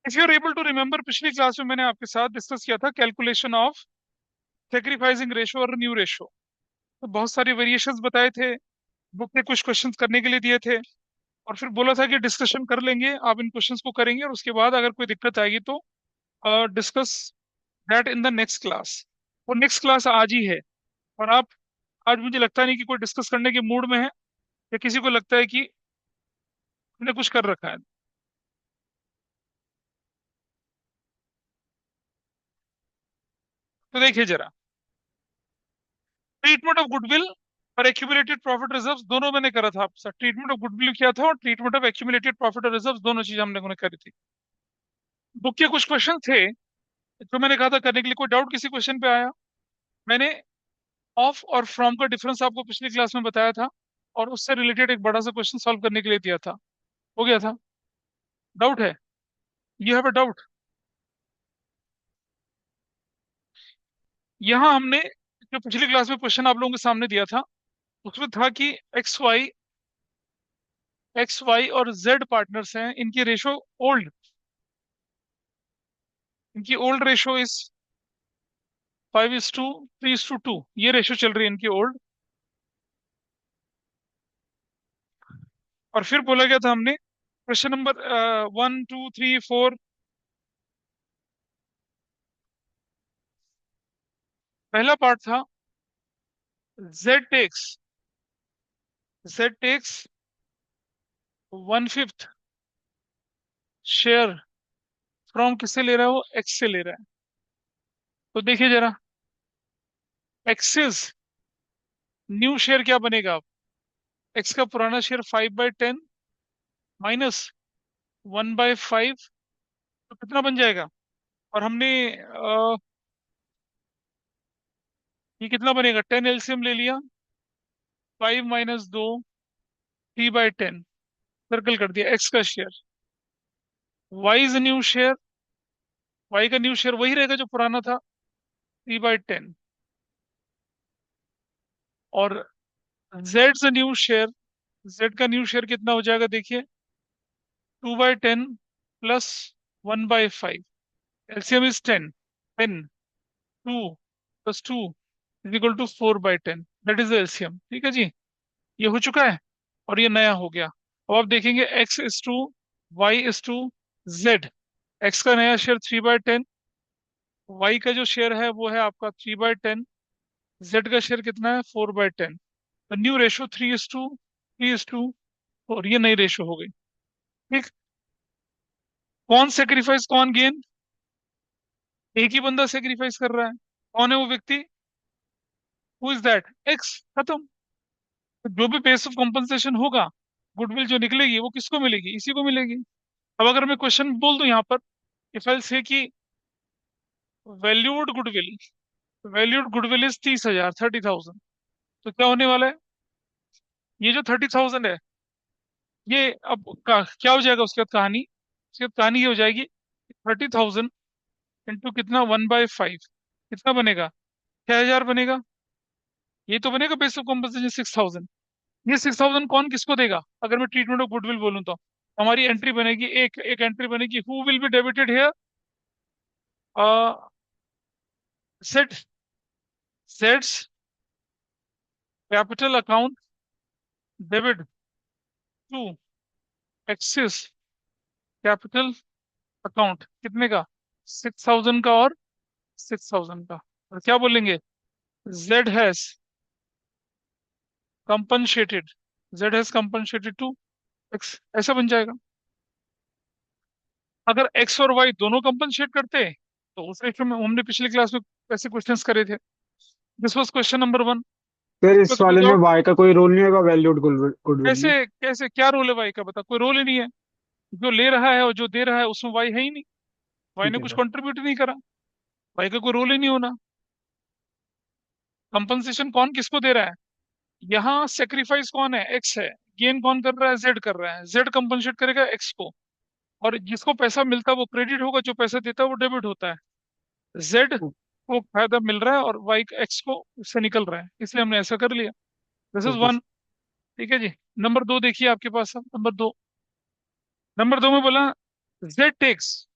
If you are able to remember, पिछली class में मैंने आपके साथ डिस्कस किया था कैलकुलेशन ऑफ सेक्रीफाइसिंग रेशो और न्यू रेशो। तो बहुत सारी वेरिएशंस बताए थे, बुक में कुछ क्वेश्चंस करने के लिए दिए थे, और फिर बोला था कि डिस्कशन कर लेंगे, आप इन क्वेश्चंस को करेंगे और उसके बाद अगर कोई दिक्कत आएगी तो discuss that in the next class. वो नेक्स्ट क्लास आज ही है, और आप आज मुझे लगता नहीं कि कोई डिस्कस करने के मूड में है, या किसी को लगता है कि हमने कुछ कर रखा है। तो देखिए जरा, ट्रीटमेंट ऑफ गुडविल और एक्यूमुलेटेड प्रॉफिट रिजर्व्स दोनों मैंने करा था आपके साथ। ट्रीटमेंट ऑफ गुडविल किया था और ट्रीटमेंट ऑफ एक्यूमुलेटेड प्रॉफिट और रिजर्व्स दोनों चीज हम लोगों ने करी थी। बुक के कुछ क्वेश्चन थे जो मैंने कहा था करने के लिए। कोई डाउट किसी क्वेश्चन पे आया? मैंने ऑफ और फ्रॉम का डिफरेंस आपको पिछली क्लास में बताया था, और उससे रिलेटेड एक बड़ा सा क्वेश्चन सॉल्व करने के लिए दिया था। हो गया था? डाउट है? You have a doubt? यहाँ हमने जो पिछली क्लास में क्वेश्चन आप लोगों के सामने दिया था, उसमें था कि एक्स वाई और जेड पार्टनर्स हैं, इनकी रेशो ओल्ड, इनकी ओल्ड रेशो इज 5:3:2, ये रेशो चल रही है इनकी ओल्ड। और फिर बोला गया था हमने क्वेश्चन नंबर 1, 2, 3, 4, पहला पार्ट था Z takes Z takes 1/5 share from किससे ले रहा है? वो एक्स से ले रहा है। तो देखिए जरा, एक्सेस न्यू शेयर क्या बनेगा? एक्स का पुराना शेयर 5/10 माइनस 1/5, तो कितना बन जाएगा? और हमने ये कितना बनेगा? 10 एलसीएम ले लिया, 5 - 2, 3/10, सर्कल कर दिया एक्स का share. Y is new share, Y का न्यू शेयर वही रहेगा जो पुराना था, 3/10। और जेड न्यू शेयर, जेड का न्यू शेयर कितना हो जाएगा? देखिए, 2/10 plus 1/5, LCM is 10, 10, 2 plus 2 is equal to 4/10, that is LCM. ठीक है जी, ये हो चुका है और ये नया हो गया। अब आप देखेंगे x/2, y/2, z। एक्स का नया शेयर 3/10, वाई का जो शेयर है वो है आपका 3/10, जेड का शेयर कितना है? 4/10। तो न्यू रेशो 3:3:4, ये नई रेशो हो गई। ठीक। कौन सेक्रीफाइस कौन गेन? एक ही बंदा सेक्रीफाइस कर रहा है। कौन है वो व्यक्ति? Who is that? एक्स। खत्म। तो जो भी बेस ऑफ कंपनसेशन होगा, गुडविल जो निकलेगी वो किसको मिलेगी? इसी को मिलेगी। अब अगर मैं क्वेश्चन बोल दूं यहाँ पर, इफ आई से कि valued goodwill, valued goodwill is 30,000, 30,000, तो क्या होने वाला है? ये जो 30,000 है, ये अब क्या हो जाएगा उसके बाद कहानी? उसके बाद कहानी ये हो जाएगी, 30,000 इंटू कितना? 1/5, कितना बनेगा? 6,000 बनेगा। ये तो बनेगा बेस ऑफ कॉम्पनसेशन 6,000। ये 6,000 कौन किसको देगा? अगर मैं ट्रीटमेंट ऑफ गुडविल बोलूँ तो हमारी एंट्री बनेगी, एक एक एंट्री बनेगी, who will be debited here? Set sets capital account debit to X's capital account, कितने का? 6,000 का और 6,000 का। और क्या बोलेंगे? Z has compensated, Z has compensated to X, ऐसा बन जाएगा। अगर एक्स और वाई दोनों कंपनसेट करते तो उस रेशियो में हमने पिछली क्लास में ऐसे क्वेश्चंस करे थे। This was question number 1। फिर इस वाले में विदाउट, वाई का कोई रोल नहीं होगा वैल्यूड गुडविल में? कैसे कैसे क्या रोल है वाई का? बता, कोई रोल ही नहीं है। जो ले रहा है और जो दे रहा है उसमें वाई है ही नहीं। वाई ठीक ने है कुछ सर। कंट्रीब्यूट नहीं करा। वाई का कोई रोल ही नहीं होना। कंपनसेशन कौन किसको दे रहा है? यहाँ सेक्रीफाइस कौन है? एक्स है। गेन कौन कर रहा है? जेड कर रहा है। जेड कंपनसेट करेगा एक्स को, और जिसको पैसा मिलता है वो क्रेडिट होगा, जो पैसा देता है वो डेबिट होता है। जेड को फायदा मिल रहा है और वाई एक्स को उससे निकल रहा है, इसलिए हमने ऐसा कर लिया। दिस इज ठीक है वन। ठीक है जी। नंबर 2 देखिए आपके पास, नंबर 2, नंबर 2 में बोला Z takes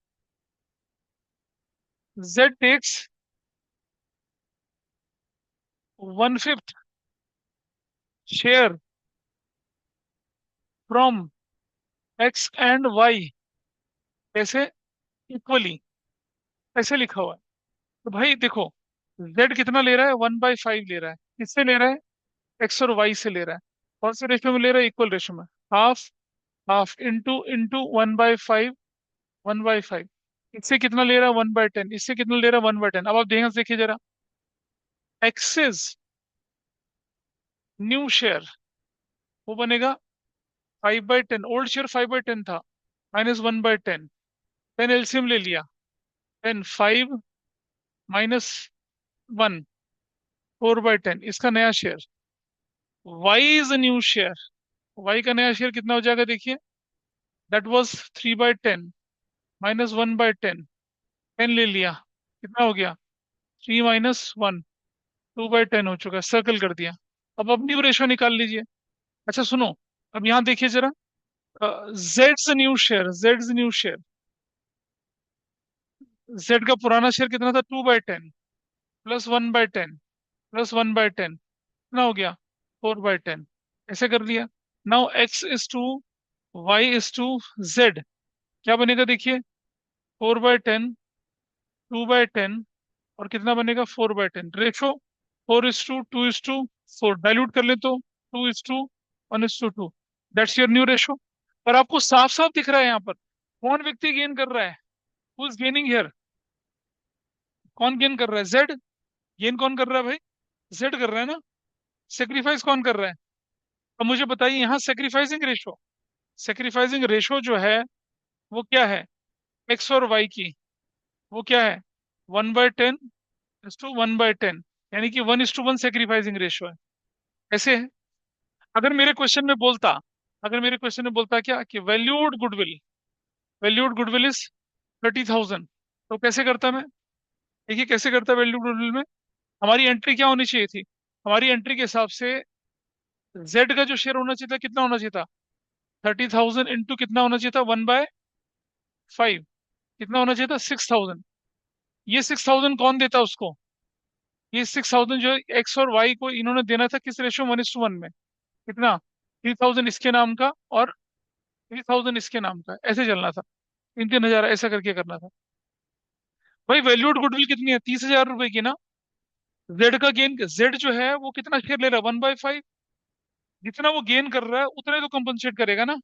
Z takes 1/5 share from X and Y, ऐसे इक्वली, ऐसे लिखा हुआ है। तो भाई देखो, Z कितना ले रहा है, 1/5 ले रहा है। किससे ले रहा है? X और Y से ले रहा है। कौन से रेशियो में ले रहा है? इक्वल रेशियो में। Half half into into 1/5, 1/5। इससे कितना ले रहा है? 1/10। इससे कितना ले रहा है? 1/10। अब आप ध्यान से देखिए जरा, एक्सेस न्यू शेयर वो बनेगा 5/10। ओल्ड शेयर 5/10 था, माइनस 1/10। 10 एलसीएम ले लिया, 10 5 माइनस 1, 4/10। इसका नया share, Y is new share. Y का नया शेयर कितना हो जाएगा देखिए, दैट वाज 3/10 माइनस 1/10। 10 ले लिया, कितना हो गया? 3 - 1, 2/10 हो चुका है, सर्कल कर दिया। अब अपनी रेशो निकाल लीजिए। अच्छा सुनो, अब यहाँ देखिए जरा, Jades new share, Jades new share, Z का पुराना शेयर कितना था? 2/10 प्लस 1/10 प्लस 1/10, कितना हो गया? 4/10। ऐसे कर लिया। Now X is to Y is to Z, क्या बनेगा देखिए? 4/10, 2/10, और कितना बनेगा? 4/10। रेशो 4:2:2:4, डाइल्यूट कर ले तो 2:1:2। That's your new ratio. पर आपको साफ साफ दिख रहा है यहाँ पर कौन व्यक्ति गेन कर रहा है। Who is gaining here? कौन गेन कर रहा है? जेड। गेन कौन कर रहा है भाई? जेड कर रहा है ना। सेक्रीफाइस कौन कर रहा है? अब मुझे बताइए, यहाँ सेक्रीफाइसिंग रेशो, सेक्रीफाइसिंग रेशो जो है वो क्या है? एक्स और वाई की, वो क्या है? 1/10:1/10, यानी कि 1:1 सेक्रीफाइसिंग रेशो है। ऐसे है। अगर मेरे क्वेश्चन में बोलता, अगर मेरे क्वेश्चन में बोलता क्या कि valued goodwill, valued goodwill is 30,000, तो कैसे करता मैं? देखिए कैसे करता वैल्यूड गुडविल में। हमारी एंट्री क्या होनी चाहिए थी? हमारी एंट्री के हिसाब से जेड का जो शेयर होना चाहिए था, कितना होना चाहिए था? 30,000 इंटू कितना होना चाहिए था? 1/5। कितना होना चाहिए था? 6,000। ये 6,000 कौन देता उसको? ये 6,000 जो एक्स और वाई को इन्होंने देना था किस रेशियो? 1:1 में। कितना? 3,000 इसके नाम का और 3,000 इसके नाम का, ऐसे चलना था। 3-3 हजार ऐसा करके करना था। भाई वैल्यूड गुडविल कितनी है? 30,000 रुपए की ना। जेड का गेन, जेड जो है वो कितना शेयर ले रहा है? 1/5। जितना वो गेन कर रहा है उतना तो कंपनसेट करेगा ना।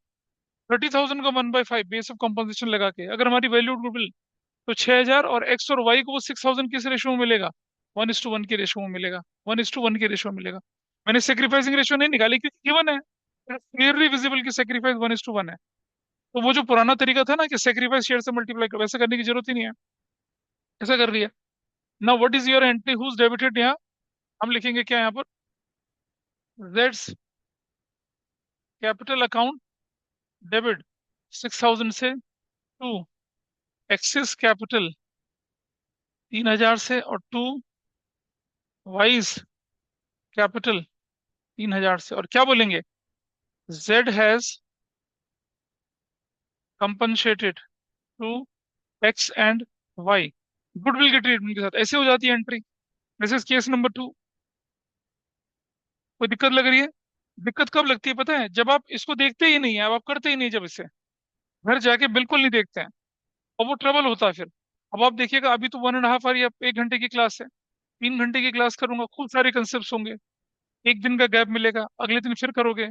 30,000 का 1/5 बेस ऑफ कंपनसेशन लगा के अगर हमारी वैल्यूड गुडविल, तो 6,000, और एक्स और वाई को वो 6,000 किस रेशो में मिलेगा? 1:1 के रेशो में मिलेगा। 1:1 के रेशो में मिलेगा। मैंने सेक्रीफाइसिंग रेशो नहीं निकाली क्योंकि गिवन है, क्लियरली विजिबल की सेक्रीफाइस 1:1 है। तो वो जो पुराना तरीका था ना कि सेक्रीफाइस शेयर से मल्टीप्लाई कर, वैसा करने की जरूरत ही नहीं है। ऐसा कर लिया। Now what is your entry who's debited? यहाँ हम लिखेंगे क्या यहाँ पर? जेड्स कैपिटल अकाउंट डेबिट 6,000 से टू एक्सिस कैपिटल 3,000 से, और टू वाइज कैपिटल 3,000 से। और क्या बोलेंगे? Z has compensated to X and Y goodwill के ट्रीटमेंट के साथ। ऐसे हो जाती है entry. This is case number 2। कोई दिक्कत लग रही है? दिक्कत कब लगती है पता है? जब आप इसको देखते ही नहीं है, अब आप करते ही नहीं, जब इसे घर जाके बिल्कुल नहीं देखते हैं, और वो ट्रबल होता है फिर। अब आप देखिएगा, अभी तो 1.5 आवर या 1 घंटे की क्लास है, 3 घंटे की क्लास करूंगा, खूब सारे कंसेप्ट होंगे। एक दिन का गैप मिलेगा, अगले दिन फिर करोगे।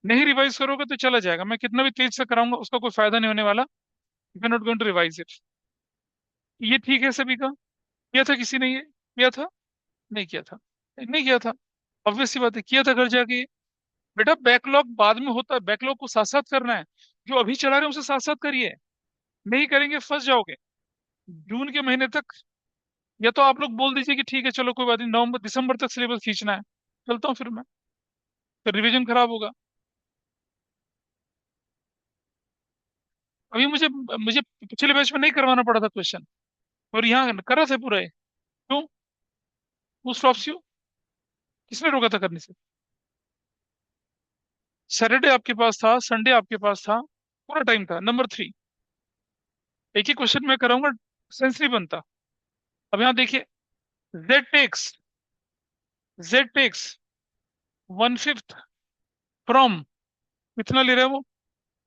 नहीं रिवाइज करोगे तो चला जाएगा, मैं कितना भी तेज से कराऊंगा उसका कोई फायदा नहीं होने वाला। You can not going to revise it. ये ठीक है सभी का? किया था किसी ने? ये किया था? नहीं किया था? नहीं किया था। ऑब्वियस सी बात है, किया था घर जाके। बेटा बैकलॉग बाद में होता है, बैकलॉग को साथ साथ करना है। जो अभी चला रहे हैं उसे साथ साथ करिए। नहीं करेंगे फंस जाओगे जून के महीने तक। या तो आप लोग बोल दीजिए कि ठीक है चलो कोई बात नहीं, नवंबर दिसंबर तक सिलेबस खींचना है, चलता हूँ फिर मैं। फिर रिवीजन खराब होगा। अभी मुझे मुझे पिछले बैच में नहीं करवाना पड़ा था क्वेश्चन, और यहाँ करा था पूरा ये। क्यों? Who stops you? किसने रोका था करने से? सैटरडे आपके पास था, संडे आपके पास था, पूरा टाइम था। नंबर 3, एक ही क्वेश्चन मैं कराऊंगा, सेंस नहीं बनता। अब यहाँ देखिए, Z takes Z takes 1/5 from, कितना ले रहा है वो,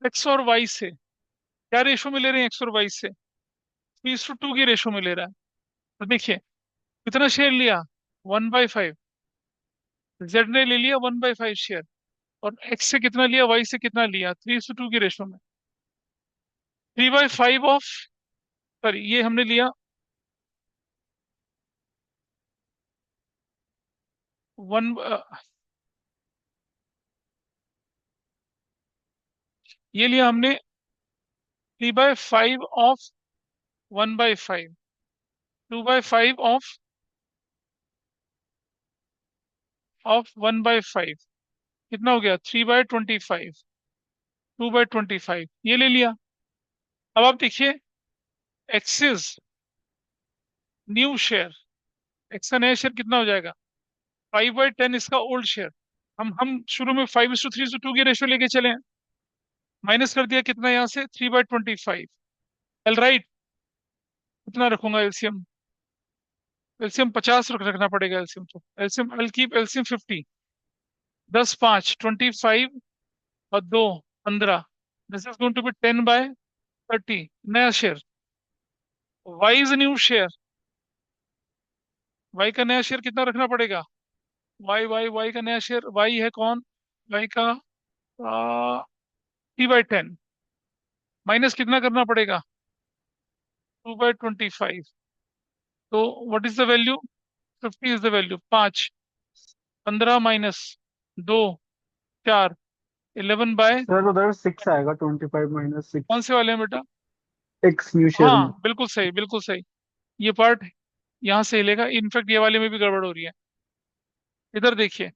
एक्स और वाई से। क्या रेशो में ले रहे हैं, एक्स और वाई से 3:2 की रेशो में ले रहा है। तो देखिए कितना शेयर लिया, 1/5। जेड ने ले लिया 1/5 शेयर, और एक्स से कितना लिया, वाई से कितना लिया, 3:2 की रेशो में। 3/5 ऑफ, सॉरी ये हमने लिया वन, ये लिया हमने 3/5 ऑफ 1/5, 2/5 ऑफ 1/5, कितना हो गया, 3/25, 2/25, ये ले लिया। अब आप देखिए, एक्सिस न्यू शेयर, एक्स का नया शेयर कितना हो जाएगा, 5/10 इसका ओल्ड शेयर। हम शुरू में 5:3:2 की रेशियो लेके चले हैं, माइनस कर दिया कितना यहाँ से, 3/25। एल राइट, कितना रखूंगा एलसीएम, एलसीएम 50 रखना पड़ेगा एलसीएम, तो एलसीएम एल कीप एलसीएम 50, 10 5 25 और 2 15, this is going to be 10/30 नया share. Y is new share, Y का नया शेयर कितना रखना पड़ेगा, वाई का नया शेयर, वाई है कौन, वाई का 3/10, माइनस कितना करना पड़ेगा, 2/25। तो what is the value, 50 is the value, 5 15 minus 2 4, 11 by, sir उधर 6 आएगा, 25 - 6। कौन से वाले हैं बेटा, एक्स न्यू शेयर में। हाँ बिल्कुल सही बिल्कुल सही, ये पार्ट यहाँ से हिलेगा, इनफैक्ट ये वाले में भी गड़बड़ हो रही है। इधर देखिए,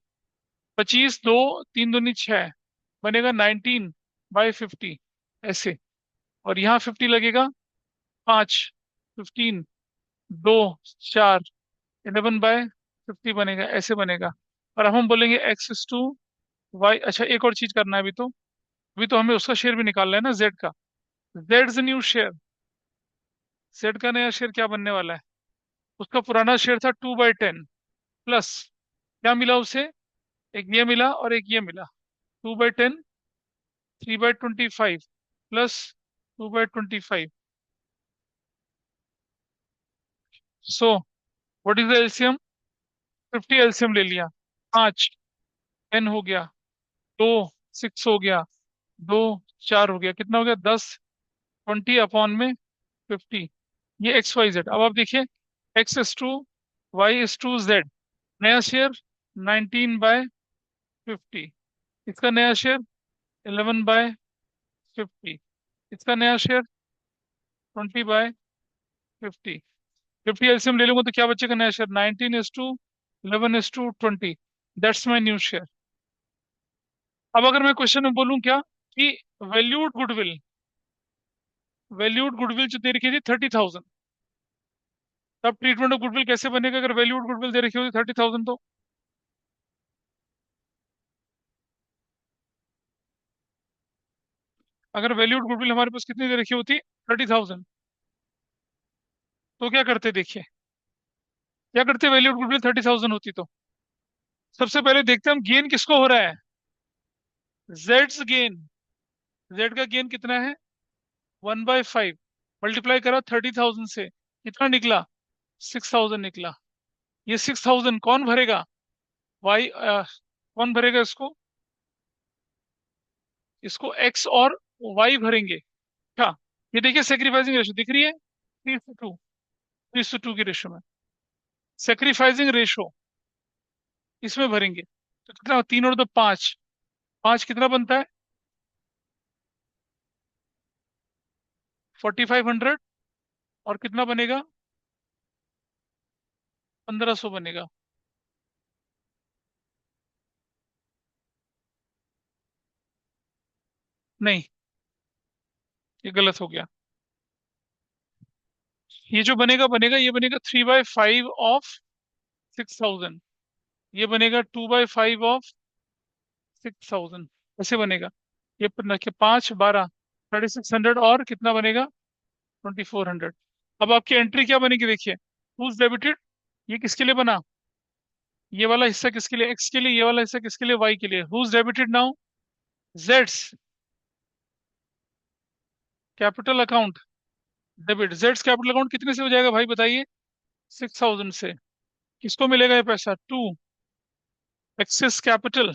25 2 3 दूनी 6, बनेगा 19/50 ऐसे, और यहाँ 50 लगेगा, 5 15 2 4, 11/50 बनेगा, ऐसे बनेगा। और अब हम बोलेंगे x/2 y, अच्छा एक और चीज करना है अभी तो हमें उसका शेयर भी निकालना है ना, जेड का, Z is new share, Z का नया शेयर क्या बनने वाला है, उसका पुराना शेयर था 2/10, प्लस क्या मिला उसे, एक ये मिला और एक ये मिला, 2/10, 3/25 plus 2/25। So what is the LCM, 50 LCM ले लिया, 5 10 हो गया, 2 6 हो गया, 2 4 हो गया, कितना हो गया, 10, 20 अपॉन में 50। ये XYZ। अब आप देखिए, x/2 y/2 z, नया शेयर 19/50, इसका नया शेयर 11/50, इसका नया शेयर 20/50। 50 एलसीएम ले लूंगा तो क्या बचेगा, नया share 19:11:20, that's my new share. अब अगर मैं क्वेश्चन में बोलूं क्या, कि वैल्यूड गुडविल, वैल्यूड गुडविल जो दे रखी थी 30,000, तब ट्रीटमेंट ऑफ गुडविल कैसे बनेगा, अगर वैल्यूड गुडविल दे रखी होती 30,000 तो, अगर वैल्यूड गुडविल हमारे पास कितनी दे रखी होती, 30,000, तो क्या करते, देखिए क्या करते, वैल्यूड गुडविल 30,000 होती तो, सबसे पहले देखते हैं हम गेन किसको हो रहा है, जेड्स गेन, जेड का गेन कितना है, 1/5, मल्टीप्लाई करा 30,000 से, कितना निकला, 6,000 निकला। ये 6,000 कौन भरेगा, वाई, कौन भरेगा इसको, इसको एक्स और वाई भरेंगे। अच्छा, ये देखिए सेक्रीफाइसिंग रेशो दिख रही है, 3:2, 3:2 की रेशो में, सेक्रीफाइसिंग रेशो इसमें भरेंगे, तो कितना, 3 और 2 5, 5 कितना बनता है, 4,500, और कितना बनेगा, 1,500 बनेगा। नहीं, ये गलत हो गया, ये जो बनेगा बनेगा, ये बनेगा 3/5 ऑफ 6,000, ये बनेगा 2/5 ऑफ 6,000, ऐसे बनेगा। ये 5 12, 3,600, और कितना बनेगा, 2,400। अब आपकी एंट्री क्या बनेगी देखिए, हुज डेबिटेड, ये किसके लिए बना, ये वाला हिस्सा किसके लिए, एक्स के लिए, ये वाला हिस्सा किसके लिए, वाई के लिए। हुज डेबिटेड नाउ, जेड्स कैपिटल अकाउंट डेबिट। जेड्स कैपिटल अकाउंट कितने से हो जाएगा भाई बताइए, 6000 से। किसको मिलेगा ये पैसा, टू एक्सिस कैपिटल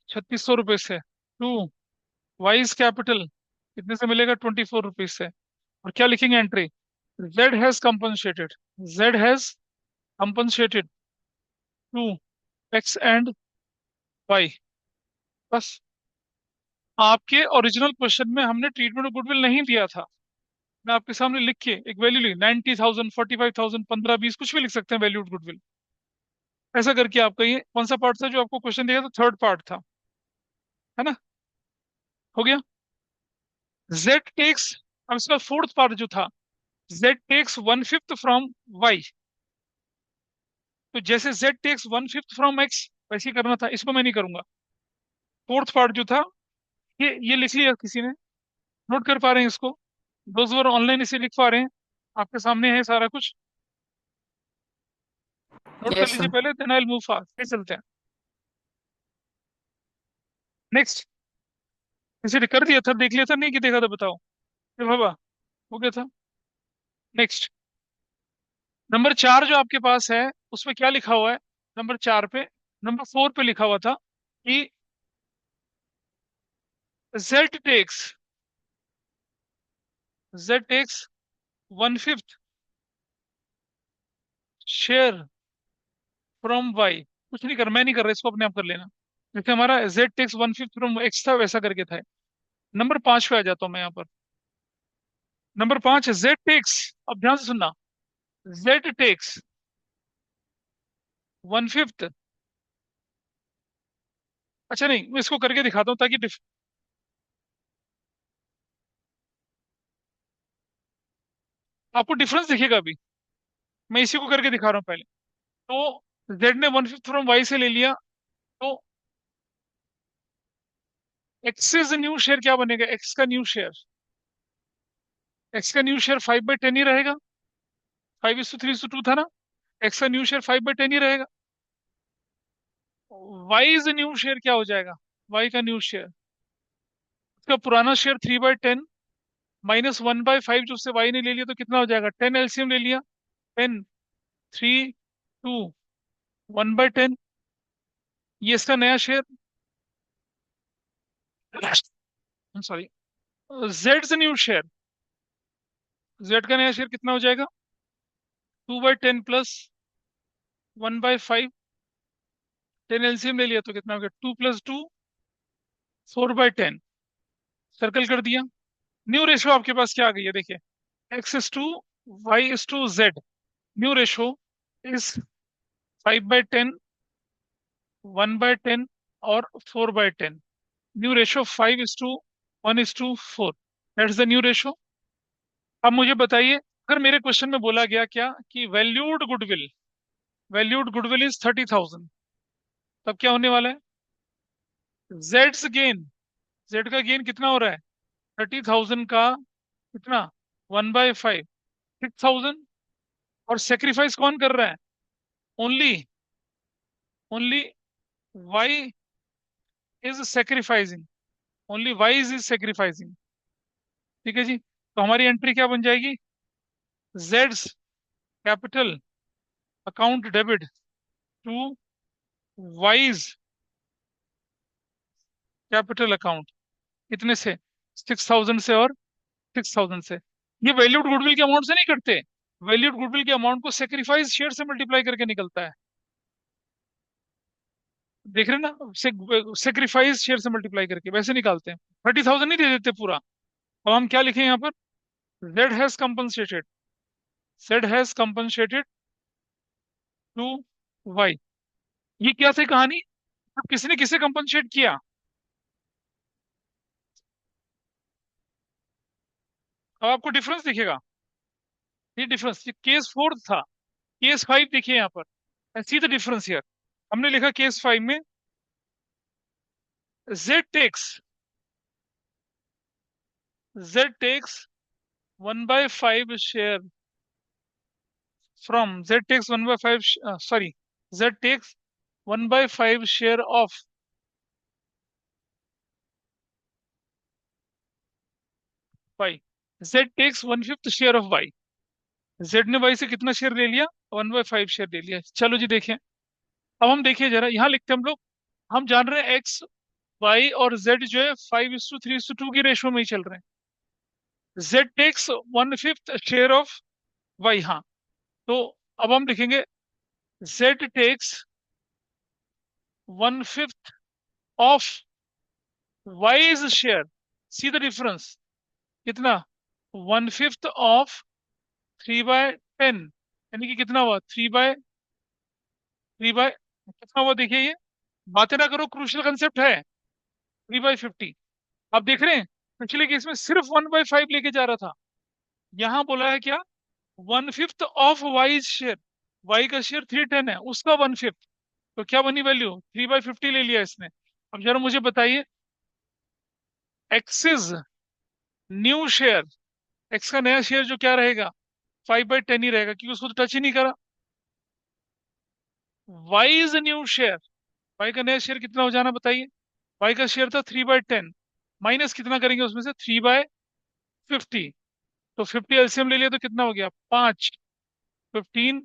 3600 रुपये से, टू वाइज कैपिटल कितने से मिलेगा, 24 रुपीज से। और क्या लिखेंगे entry, Z has compensated, Z has compensated to X and Y. बस, आपके ओरिजिनल क्वेश्चन में हमने ट्रीटमेंट ऑफ गुडविल नहीं दिया था, मैं आपके सामने लिख के एक वैल्यू ली, 90,000, 45,000, 15, 20, कुछ भी लिख सकते हैं वैल्यूड गुडविल। ऐसा करके आपका ये कौन सा पार्ट था जो आपको क्वेश्चन दिया था, थर्ड पार्ट था, है ना, हो गया। जेड टेक्स, अब इसका फोर्थ पार्ट जो था, जेड टेक्स 1/5 फ्रॉम वाई। तो जैसे जेड टेक्स 1/5 फ्रॉम एक्स, वैसे ही करना था, इसको मैं नहीं करूंगा। फोर्थ पार्ट जो था, ये लिख लिया किसी ने, नोट कर पा रहे हैं इसको, दोस्त वर ऑनलाइन इसे लिख पा रहे हैं, आपके सामने है सारा कुछ, नोट कर यस लीजिए सर। पहले, then I will move fast, फिर चलते हैं नेक्स्ट। इसे कर दिया था, देख लिया था, नहीं कि देखा था बताओ, ये बाबा हो गया था। नेक्स्ट, नंबर 4 जो आपके पास है, उसमें क्या लिखा हुआ है, नंबर 4 पे, नंबर 4 पे लिखा हुआ था कि Z takes, Z takes 1/5 share from Y. कुछ नहीं कर, मैं नहीं कर रहा, इसको अपने आप कर लेना, जैसे हमारा जेड टेक्स 1/5 फ्रॉम एक्स था वैसा करके था। नंबर 5 पे आ जाता हूँ मैं यहाँ पर। नंबर 5 जेड टेक्स, अब ध्यान से सुनना, जेड टेक्स 1/5, अच्छा नहीं, मैं इसको करके दिखाता हूँ ताकि आपको डिफरेंस दिखेगा अभी। मैं इसी को करके दिखा रहा हूँ पहले। तो जेड ने 1/5 फ्रॉम वाई से ले लिया, तो एक्स इज न्यू शेयर क्या बनेगा, एक्स का न्यू शेयर, एक्स का न्यू शेयर 5/10 ही रहेगा, 5:3:2 था ना, एक्स का न्यू शेयर 5/10 ही रहेगा। वाई इज न्यू शेयर क्या हो जाएगा, वाई का न्यू शेयर, उसका पुराना शेयर 3/10 -1/5 जो उससे वाई ने ले लिया, तो कितना हो जाएगा, 10 एलसीएम ले लिया, 10, 3, 2, 1/10, ये इसका नया शेयर, सॉरी, जेड से न्यू शेयर, जेड का नया शेयर कितना हो जाएगा, 2/10 +1/5, 10 एलसीएम ले लिया तो कितना हो गया, 2 + 2, 4/10, सर्कल कर दिया। न्यू रेशो आपके पास क्या आ गई है देखिए, x: y:z, new ratio is 5/10, 1/10 और 4/10। New ratio 5:1:4, that's the new ratio. अब मुझे बताइए, अगर मेरे क्वेश्चन में बोला गया क्या कि वैल्यूड गुडविल इज 30,000, तब क्या होने वाला है, जेड्स गेन, जेड का गेन कितना हो रहा है, 30,000 का कितना, 1/5, 6,000। और सेक्रीफाइस कौन कर रहा है, only only Y is sacrificing, only Y is sacrificing. ठीक है जी, तो हमारी एंट्री क्या बन जाएगी, जेड्स capital account debit to Y's capital account, कितने से, 6,000 से और 6,000 से। ये वैल्यूड गुडविल के अमाउंट से नहीं कटते, वैल्यूड गुडविल के अमाउंट को सेक्रीफाइस शेयर से मल्टीप्लाई करके निकलता है, देख रहे हैं ना, सेक्रीफाइस शेयर से मल्टीप्लाई करके वैसे निकालते हैं, 30,000 नहीं दे देते पूरा। अब हम क्या लिखें यहाँ पर, Z has compensated, Z has compensated to Y. ये क्या थी कहानी, अब किसने किसे कंपनसेट किया, अब आपको डिफरेंस दिखेगा, ये डिफरेंस, ये केस 4 था, केस 5 देखिए यहाँ पर, सी द डिफरेंस हियर। हमने लिखा केस 5 में, Z takes, Z takes 1/5 share from Z takes 1 by 5, sorry, Z takes 1 by 5 share of Y. Z takes 1/5 share of Y. Z ने Y से कितना शेयर ले लिया? 1/5 शेयर ले लिया। चलो जी देखें। अब हम देखिए जरा, यहाँ लिखते हैं हम लोग। हम जान रहे हैं एक्स वाई और जेड जो है 5:3:2 की रेशो में ही चल रहे हैं। Z takes 1/5 share of Y. हाँ, तो अब हम लिखेंगे Z takes 1/5 of Y's share. See the difference. कितना? 1/5 ऑफ 3/10, यानी कि कितना हुआ? 3/3 कितना हुआ देखिए ये। बातें ना करो, क्रूशियल कंसेप्ट है। 3/50। आप देख रहे हैं पिछले केस में सिर्फ 1/5 लेके जा रहा था। यहां बोला है क्या? 1/5 ऑफ वाई शेयर। वाई का शेयर 310 है, उसका 1/5। तो क्या बनी वैल्यू? 3/50 ले लिया इसने। अब जरा मुझे बताइए, एक्सिस न्यू शेयर, एक्स का नया शेयर जो क्या रहेगा? 5/10 ही रहेगा, क्योंकि उसको तो टच ही नहीं करा। Y is new share, Y का नया शेयर कितना हो जाना बताइए? वाई का शेयर था 3/10, माइनस कितना करेंगे उसमें से? 3/50। तो 50 एलसीएम ले लिया तो कितना हो गया? 5, 15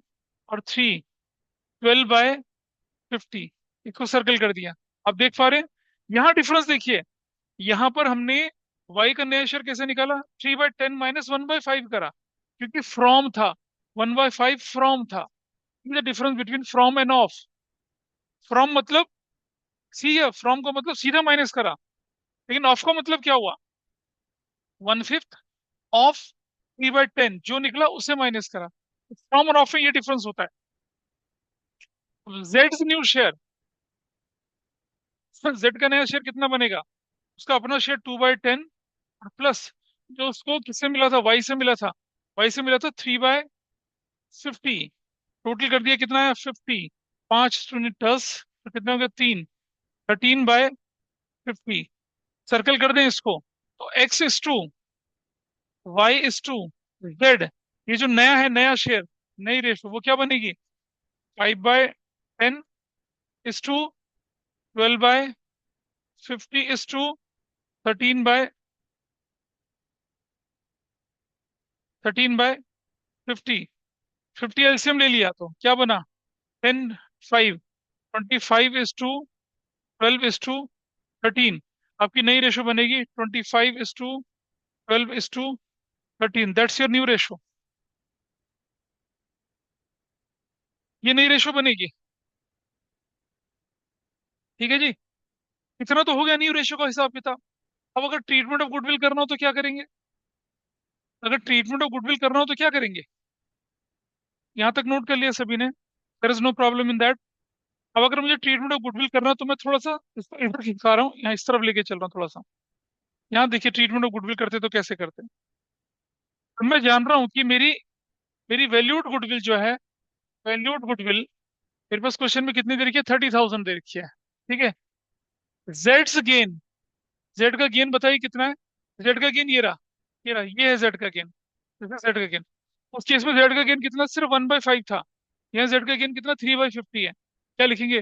और 3, 12/50। इसको सर्कल कर दिया। अब देख पा रहे हैं यहाँ डिफरेंस देखिए। यहाँ पर हमने y का नया शेयर कैसे निकाला? 3/10 माइनस 1/5 करा, क्योंकि फ्रॉम था। 1/5 फ्रॉम था। The difference between from end of. From मतलब सी है, फ्रॉम का मतलब सीधा माइनस करा, लेकिन ऑफ का मतलब क्या हुआ? 1/5 ऑफ 3/10 जो निकला उसे माइनस करा। फ्रॉम और ऑफ में ये डिफरेंस होता है। जेड न्यू शेयर, जेड का नया शेयर कितना बनेगा? उसका अपना शेयर 2/10 और प्लस जो उसको किससे मिला था? वाई से मिला था। वाई से मिला था 3/50। टोटल कर दिया कितना है? 50। 5×10 तो कितना हो गया? 3। 13/50। सर्कल कर दें इसको। तो x/2, y/2, z, ये जो नया है, नया शेयर, नई रेशो, वो क्या बनेगी? 5/10:12/50:13/13/50। 50 एलसीएम ले लिया तो क्या बना? 10/5, 25:12:13। आपकी नई रेशो बनेगी 25:12:13। That's your new ratio. ये नई रेशो बनेगी। ठीक है जी। इतना तो हो गया न्यू रेशो का हिसाब किताब। अब अगर ट्रीटमेंट ऑफ गुडविल करना हो तो क्या करेंगे? अगर ट्रीटमेंट ऑफ गुडविल करना हो तो क्या करेंगे? यहाँ तक नोट कर लिया सभी ने? There is no problem in that. अब अगर मुझे ट्रीटमेंट ऑफ गुडविल करना है तो मैं थोड़ा सा इधर खिसका रहा हूँ, यहाँ इस तरफ लेके चल रहा हूँ थोड़ा सा। यहाँ देखिए, ट्रीटमेंट ऑफ गुडविल करते तो कैसे करते हैं। अब मैं जान रहा हूँ कि मेरी मेरी वैल्यूड गुडविल जो है, वैल्यूड गुडविल मेरे पास क्वेश्चन में कितनी दे रखी है? 30,000 दे रखी है। ठीक है। जेड्स गेन, जेड का गेन बताइए कितना है? जेड का गेन ये रहा, ये है जेड का गेन। जेड का गेन, उस केस में जेड का गेन कितना? सिर्फ 1/5 था। यहाँ जेड का गेन कितना? 3/50 है। क्या लिखेंगे?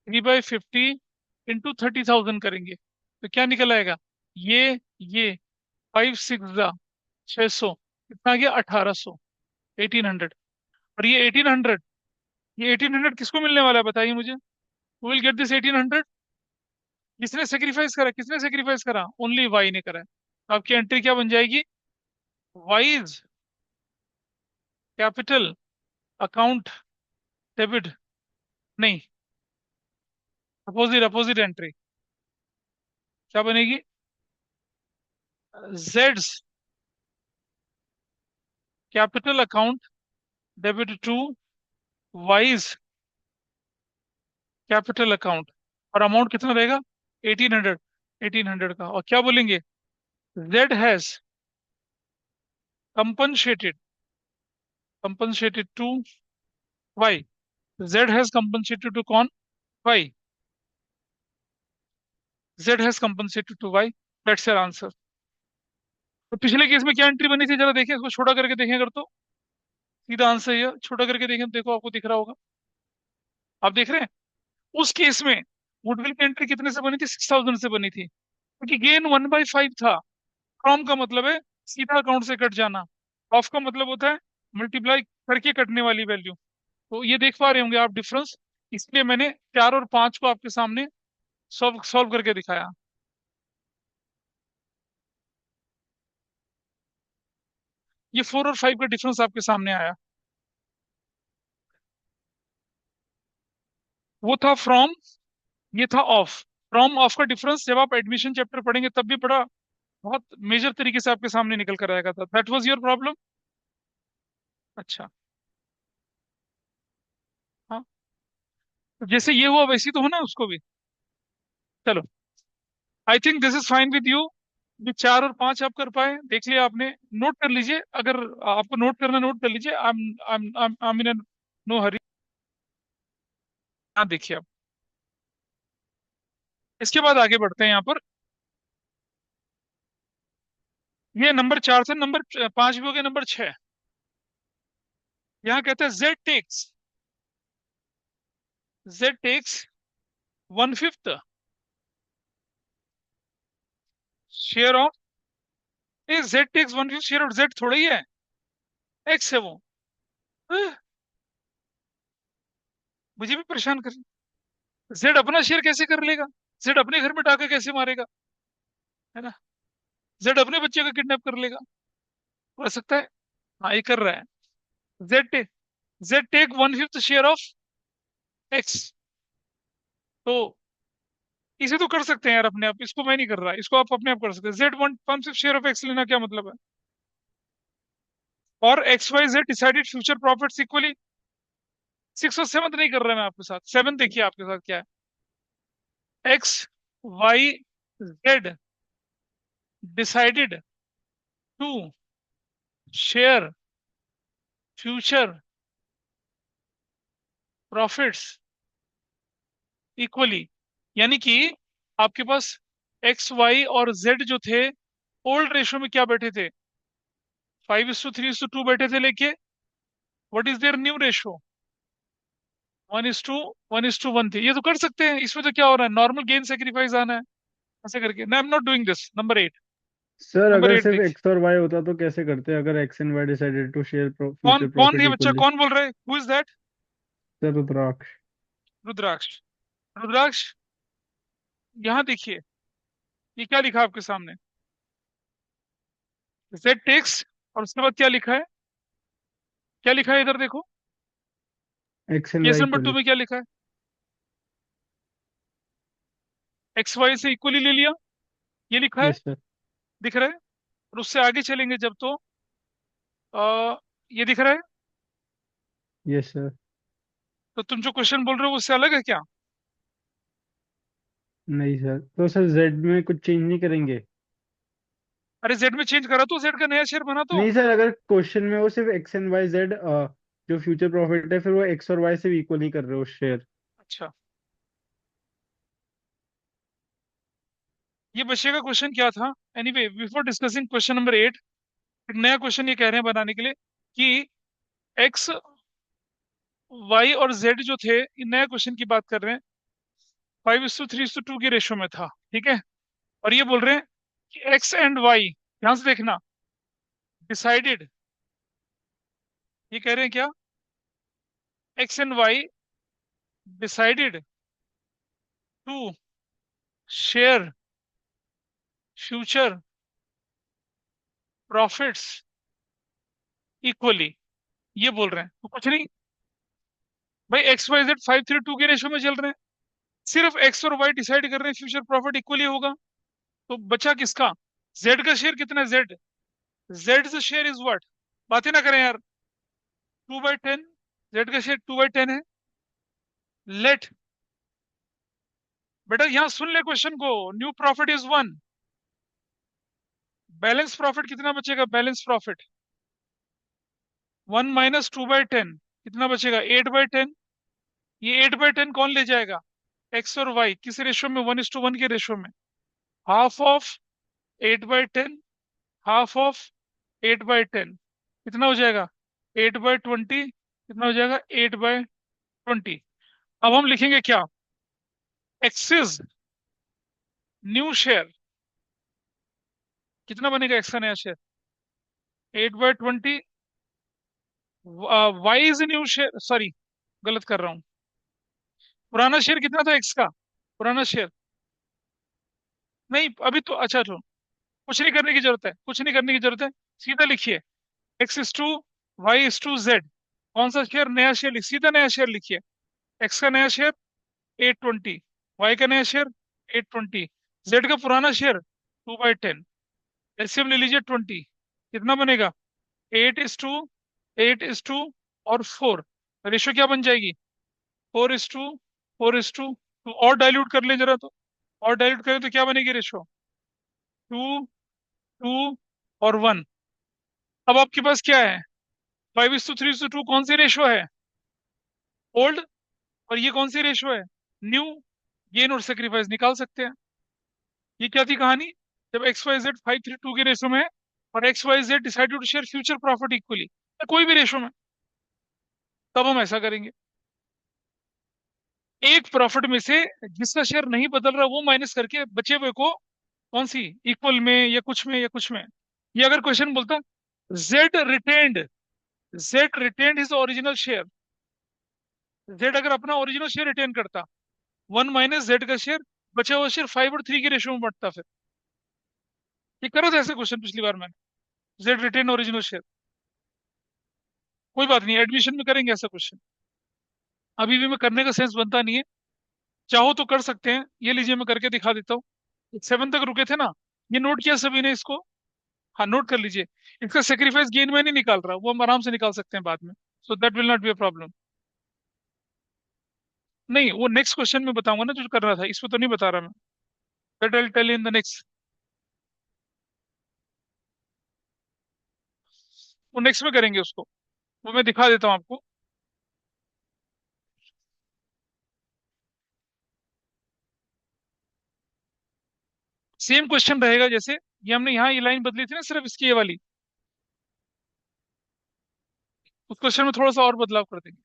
3/50 × 30,000 करेंगे तो क्या निकल आएगा? ये 5 6 600, कितना आ गया? 1800, 1800। और ये 1800 किसको मिलने वाला है बताइए मुझे? Will get this 1800। किसने सेक्रीफाइस करा? किसने सेक्रीफाइस करा? ओनली वाई ने करा है। तो आपकी एंट्री क्या बन जाएगी? Y's capital account debit, no, opposite opposite entry क्या बनेगी? जेड्स capital account debit to Y's capital account. और अमाउंट कितना रहेगा? 1800, 1800 का। और क्या बोलेंगे? Z has compensated, compensated to Y. Z has compensated to कौन? Y. Z has compensated to Y. That's your answer. तो पिछले केस में क्या एंट्री बनी थी? जरा देखें, इसको छोटा करके देखें अगर तो। सीधा आंसर ये, छोटा करके देखें, देखो आपको दिख रहा होगा। आप देख रहे हैं? उस केस में गुडविल की एंट्री कितने से बनी थी? 6,000 से बनी थी, क्योंकि गेन 1/5 था। फ्रॉम का मतलब है सीधा अकाउंट से कट जाना, ऑफ का मतलब होता है मल्टीप्लाई करके कटने वाली वैल्यू। तो ये देख पा रहे होंगे आप डिफरेंस, इसलिए मैंने 4 और 5 को आपके सामने सॉल्व सॉल्व करके दिखाया। ये 4 और 5 का डिफरेंस आपके सामने आया। वो था फ्रॉम, ये था ऑफ। फ्रॉम ऑफ का डिफरेंस जब आप एडमिशन चैप्टर पढ़ेंगे तब भी पढ़ा, बहुत मेजर तरीके से आपके सामने निकल कर आएगा था। That was your problem. अच्छा। हाँ, तो जैसे ये हुआ वैसे ही तो होना उसको भी। चलो, I think this is fine with you. ये 4 और 5 आप कर पाए, देख लिया आपने। नोट कर लीजिए, अगर आपको नोट करना नोट कर लीजिए। I am in no hurry. हाँ, देखिए आप, इसके बाद आगे बढ़ते हैं यहाँ पर। ये नंबर 4 से नंबर 5 भी हो गया, नंबर 6। यहाँ कहते हैं Z टेक्स 1/5 शेयर ऑफ। ये Z takes 1/5 share of Z थोड़ा ही है, X है वो। अह, मुझे भी परेशान कर। जेड अपना शेयर कैसे कर लेगा? जेड अपने घर में डाका कैसे मारेगा? है ना? जेड अपने बच्चे को किडनैप कर लेगा? हो सकता है। हाँ, ये कर रहा है। Z take Z take 1/5 share of X। तो इसे तो कर सकते हैं यार अपने आप, इसको मैं नहीं कर रहा, इसको आप अपने आप कर सकते हैं। Z1/5 शेयर ऑफ X लेना क्या मतलब है? और XYZ decided future profits equally. 6 और 7 नहीं कर रहा मैं आपके साथ, 7 देखिए आपके साथ क्या है। XYZ decided to share future profits equally. यानी कि आपके पास X, Y और Z जो थे, ओल्ड रेशो में क्या बैठे थे? 5:3:2 बैठे थे, लेके what is their new ratio? 1:1:1 थे। ये तो कर सकते हैं, इसमें तो क्या हो रहा है, नॉर्मल गेन सेक्रीफाइस आना है। ऐसे करके ना, I am not doing this. Number 8। Sir number अगर एट सिर्फ देखिए। एक्स और वाई होता तो कैसे करते अगर X and Y decided to share कौन फ्यूचर कौन प्रॉफिट ये बच्चा इक्वली? कौन बोल रहा है? Who is that? Sir Rudraksh. Rudraksh. Rudraksh, यहाँ देखिए, ये क्या लिखा आपके सामने? Z टेक्स, और उसके बाद क्या लिखा है? क्या लिखा है इधर देखो। X and case Y number 2 equally. में क्या लिखा है? XY से इक्वली ले लिया, ये लिखा है, यस सर। दिख रहा है। और उससे आगे चलेंगे जब तो ये दिख रहा है। Yes sir. तो तुम जो क्वेश्चन बोल रहे हो उससे अलग है क्या? नहीं सर, तो सर जेड में कुछ चेंज नहीं करेंगे? अरे जेड में चेंज करा तो जेड का नया शेयर बना तो। नहीं सर, अगर क्वेश्चन में वो सिर्फ एक्स एंड वाई जेड जो फ्यूचर प्रॉफिट है, फिर वो एक्स और वाई से भी इक्वल ही कर रहे हो शेयर। अच्छा, ये बच्चे का क्वेश्चन क्या था? Anyway, before discussing question number 8, एक नया क्वेश्चन ये कह रहे हैं बनाने के लिए कि एक्स, वाई और जेड जो थे, ये नया क्वेश्चन की बात कर रहे हैं। 5:3:2 की रेशो में था, ठीक है। और ये बोल रहे हैं कि एक्स एंड वाई, ध्यान से देखना, डिसाइडेड, ये कह रहे हैं क्या? X and Y decided to share future profits equally, ये बोल रहे हैं। तो कुछ नहीं भाई, XYZ 5:3:2 के रेशो में चल रहे हैं, सिर्फ एक्स और वाई डिसाइड कर रहे हैं फ्यूचर प्रॉफिट इक्वली होगा। तो बचा किसका? जेड का शेयर कितना है? जेड का शेयर इज व्हाट? बातें ना करें यार। 2/10। जेड का शेयर 2/10 है। लेट, बेटा यहाँ सुन ले क्वेश्चन को। New profit is 1। Balance profit कितना बचेगा? बैलेंस प्रॉफिट 1 - 2/10, कितना बचेगा? 8/10। ये 8/10 कौन ले जाएगा? एक्स और वाई किस रेशो में? 1:1 के रेशो में। हाफ ऑफ 8/10, हाफ ऑफ 8/10, कितना हो जाएगा? 8/20 कितना हो जाएगा? 8/20। अब हम लिखेंगे क्या? X's new share. कितना बनेगा एक्स का नया share? 8/20। Y is new share, sorry गलत कर रहा हूँ। पुराना शेयर कितना था एक्स का? पुराना शेयर, नहीं अभी तो, अच्छा तो कुछ नहीं करने की जरूरत है, कुछ नहीं करने की जरूरत है। सीधा लिखिए, x is to y is to z। कौन सा शेयर? नया शेयर सीधा नया शेयर लिखिए। एक्स का नया शेयर 820, वाई का नया शेयर 820, जेड का पुराना शेयर 2/10। एलसीएम ले लीजिए 20, कितना बनेगा? 8:8:4 और 4। रेशो क्या बन जाएगी? 4:4:2। और डाइल्यूट कर ले जरा तो, और डाइल्यूट करें तो क्या बनेगी रेशो? 2:2 और 1। अब आपके पास क्या है? 5:3:2 कौन सी रेशो है? ओल्ड। और ये कौन सी रेशो है? न्यू। गेन और सेक्रीफाइस निकाल सकते हैं। ये क्या थी कहानी? जब XYZ 5:3:2 के रेशो में है और XYZ decide to share future profit equally, कोई भी रेशो में, तब हम ऐसा करेंगे। एक प्रॉफिट में से जिसका शेयर नहीं बदल रहा वो माइनस करके बचे हुए को कौन सी, इक्वल में या कुछ में या कुछ में। ये अगर क्वेश्चन बोलता Z retained, Z retained is original share, Z अगर अपना ओरिजिनल शेयर रिटेन करता, 1 - जेड का शेयर, बचा हुआ शेयर 5 और 3 के रेशियो में बढ़ता। फिर ये करा था ऐसे क्वेश्चन पिछली बार मैंने, जेड रिटेन ओरिजिनल शेयर। कोई बात नहीं, एडमिशन में करेंगे ऐसा क्वेश्चन। अभी भी मैं करने का सेंस बनता नहीं है। चाहो तो कर सकते हैं, ये लीजिए मैं करके दिखा देता हूँ। 7 तक रुके थे ना, ये नोट किया सभी ने इसको? हाँ नोट कर लीजिए। इसका सेक्रीफाइस गेन मैं नहीं निकाल रहा, वो हम आराम से निकाल सकते हैं बाद में। So that will not be a problem. नहीं, वो नेक्स्ट क्वेश्चन में बताऊंगा ना जो करना था, इस पे तो नहीं बता रहा मैं। That I will tell in the next. वो नेक्स्ट में करेंगे उसको, वो मैं दिखा देता हूँ आपको। सेम क्वेश्चन रहेगा जैसे ये हमने यहाँ ये लाइन बदली थी ना, सिर्फ इसकी ये वाली, उस क्वेश्चन में थोड़ा सा और बदलाव कर देंगे।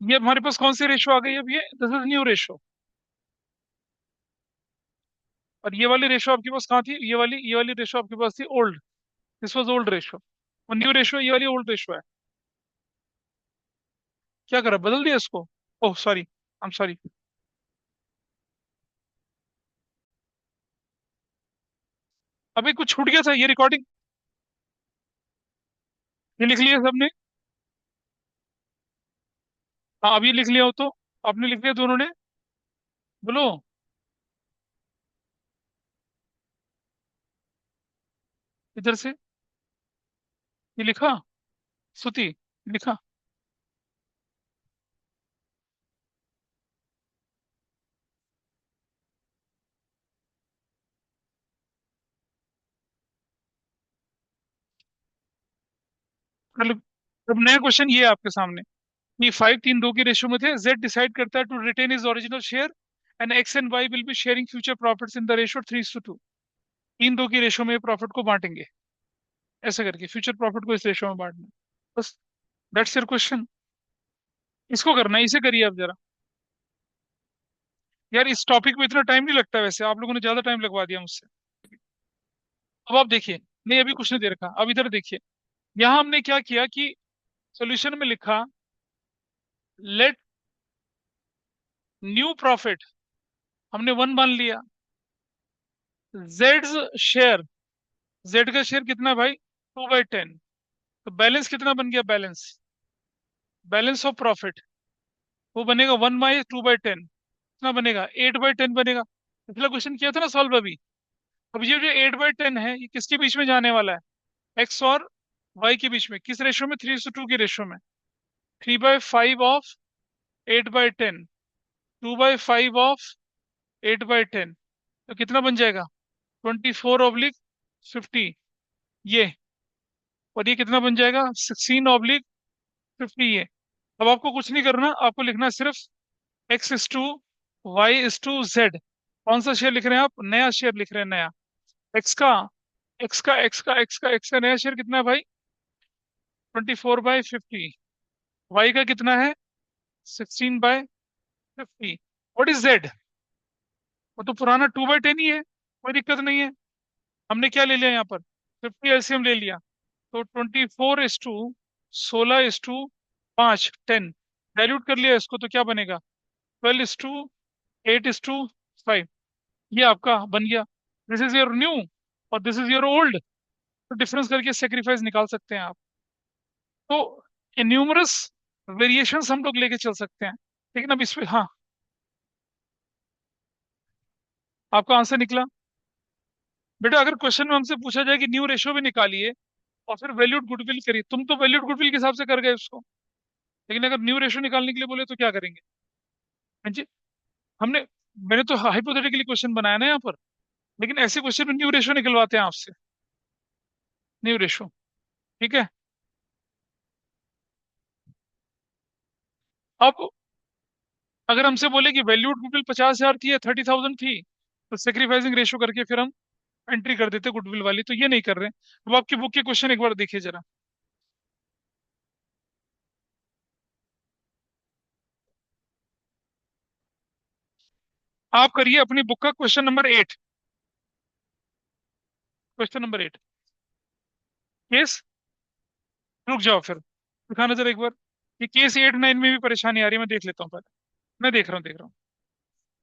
ये हमारे पास कौन सी रेशो आ गई अब? ये दिस इज न्यू रेशो। और ये वाली रेशो आपके पास कहाँ थी? ये वाली रेशो आपके पास थी old. This was old ratio. और न्यू रेशो ये वाली ओल्ड रेशो है। क्या करा, बदल दिया इसको? Oh sorry, I am sorry. अभी कुछ छूट गया था ये रिकॉर्डिंग। ये लिख लिया सबने? हाँ अभी लिख लिया हो तो, आपने लिख लिया दोनों ने? बोलो। इधर से ये लिखा? सुती लिखा? मतलब अब नया क्वेश्चन ये है आपके सामने कि 5-3-2 के रेशियो में थे, जेड डिसाइड करता है to retain is original share and X and Y will be sharing future profits in the ratio 3:2। 3-2 की रेशियो में प्रॉफिट को बांटेंगे, ऐसा करके फ्यूचर प्रॉफिट को इस रेशियो में बांटना। बस, दैट्स योर क्वेश्चन। इसको करना है, इसे करिए आप जरा। यार इस टॉपिक में इतना टाइम नहीं लगता, वैसे आप लोगों ने ज्यादा टाइम लगवा दिया मुझसे। अब आप देखिए, नहीं अभी कुछ नहीं दे रखा, अब इधर देखिए। यहाँ हमने क्या किया कि सॉल्यूशन में लिखा लेट न्यू प्रॉफिट, हमने 1 मान लिया। जेड शेयर, जेड का शेयर कितना है भाई? 2/10। तो बैलेंस कितना बन गया? बैलेंस, बैलेंस ऑफ प्रॉफिट वो बनेगा 1/2/10। कितना बनेगा? 8/10 बनेगा। पिछला क्वेश्चन किया था ना सॉल्व अभी। अब ये जो 8/10 है ये किसके बीच में जाने वाला है? एक्स और वाई के बीच में। किस रेशो में? 3:2 के रेशो में। 3/5 ऑफ 8/10, 2/5 ऑफ 8/10। तो कितना बन जाएगा? 24/50। ये, और ये कितना बन जाएगा? 16/50 ये। अब आपको कुछ नहीं करना, आपको लिखना है सिर्फ x is to y is to z। कौन सा शेयर लिख रहे हैं आप? नया शेयर लिख रहे हैं, नया। एक्स का एक्स का नया शेयर कितना है भाई? 24/50। वाई का कितना है? 16/50। What is Z? वो तो पुराना 2/10 ही है, कोई दिक्कत नहीं है। हमने क्या ले लिया यहाँ पर? 50 एलसीएम ले लिया। तो 24:16:5 10 डाइल्यूट कर लिया इसको, तो क्या बनेगा? 12:8:5। ये आपका बन गया। दिस इज योर न्यू और दिस इज योर ओल्ड। तो डिफरेंस करके सेक्रीफाइस निकाल सकते हैं आप। तो न्यूमरस वेरिएशंस हम लोग लेके चल सकते हैं। लेकिन अब इस पे, हाँ, आपका आंसर निकला। बेटा अगर क्वेश्चन में हमसे पूछा जाए कि न्यू रेशो भी निकालिए और फिर वैल्यूड गुडविल करिए, तुम तो वैल्यूड गुडविल के हिसाब से कर गए उसको। लेकिन अगर न्यू रेशो निकालने के लिए बोले तो क्या करेंगे? हाँ जी। हमने मैंने तो हाइपोथेटिकली क्वेश्चन बनाया ना यहाँ पर। लेकिन ऐसे क्वेश्चन में न्यू रेशो निकलवाते हैं आपसे। New ratio. ठीक है। अब अगर हमसे बोले कि वैल्यूड गुडविल 50,000 थी या 30,000 थी, तो सेक्रीफाइसिंग रेशो करके फिर हम एंट्री कर देते गुडविल वाली। तो ये नहीं कर रहे हैं। अब आपकी बुक के क्वेश्चन एक बार देखिए जरा। आप करिए अपनी बुक का question number 8। Question number 8। Case, रुक जाओ फिर, दिखाना जरा एक बार। ये केस 8 9 में भी परेशानी आ रही है, मैं देख लेता हूँ पहले। मैं देख रहा हूँ।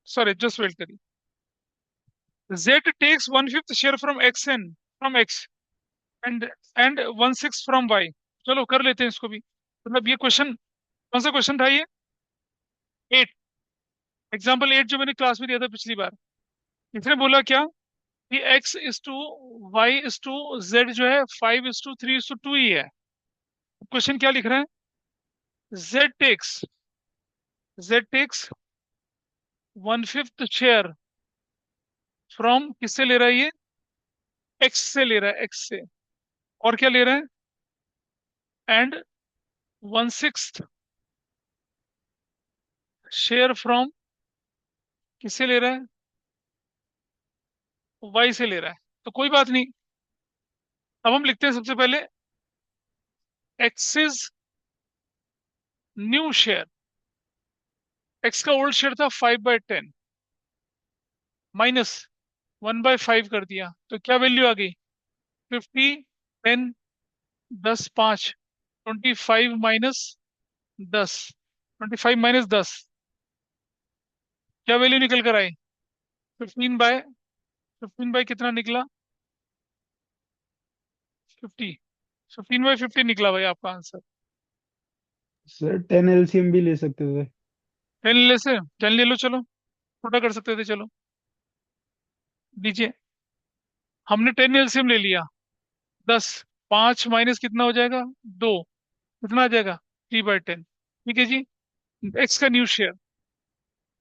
सॉरी, जस्ट वेट करिए। Z takes 1/5 share from X and 1/6 from Y। चलो कर लेते हैं इसको भी। मतलब ये क्वेश्चन कौन सा क्वेश्चन था ये? 8। एग्जाम्पल 8 जो मैंने क्लास में दिया था पिछली बार। इसने बोला क्या कि X:Y:Z जो है 5:3:2 ही है। क्वेश्चन क्या लिख रहा है? Z टेक्स 1/5 शेयर फ्रॉम, किससे ले रहा है ये? X से ले रहा है, X से। और क्या ले रहा है? एंड 1/6 शेयर फ्रॉम, किससे ले रहा है? वाई से ले रहा है। तो कोई बात नहीं। अब हम लिखते हैं सबसे पहले एक्सिस न्यू शेयर। एक्स का ओल्ड शेयर था 5/10, माइनस 1/5 कर दिया, तो क्या वैल्यू आ गई? 50, 10, 10, 5, 25 माइनस 10। 25 - 10 क्या वैल्यू निकल कर आई? 15/, कितना निकला? 50। 15/50 निकला भाई आपका आंसर। सर 10 एलसीएम भी ले सकते थे। 10 ले से 10 ले लो, चलो छोटा कर सकते थे, चलो दीजिए। हमने 10 एलसीएम ले लिया। 10, 5 माइनस कितना हो जाएगा? 2। कितना आ जाएगा? 3/10। ठीक है जी। एक्स का new share,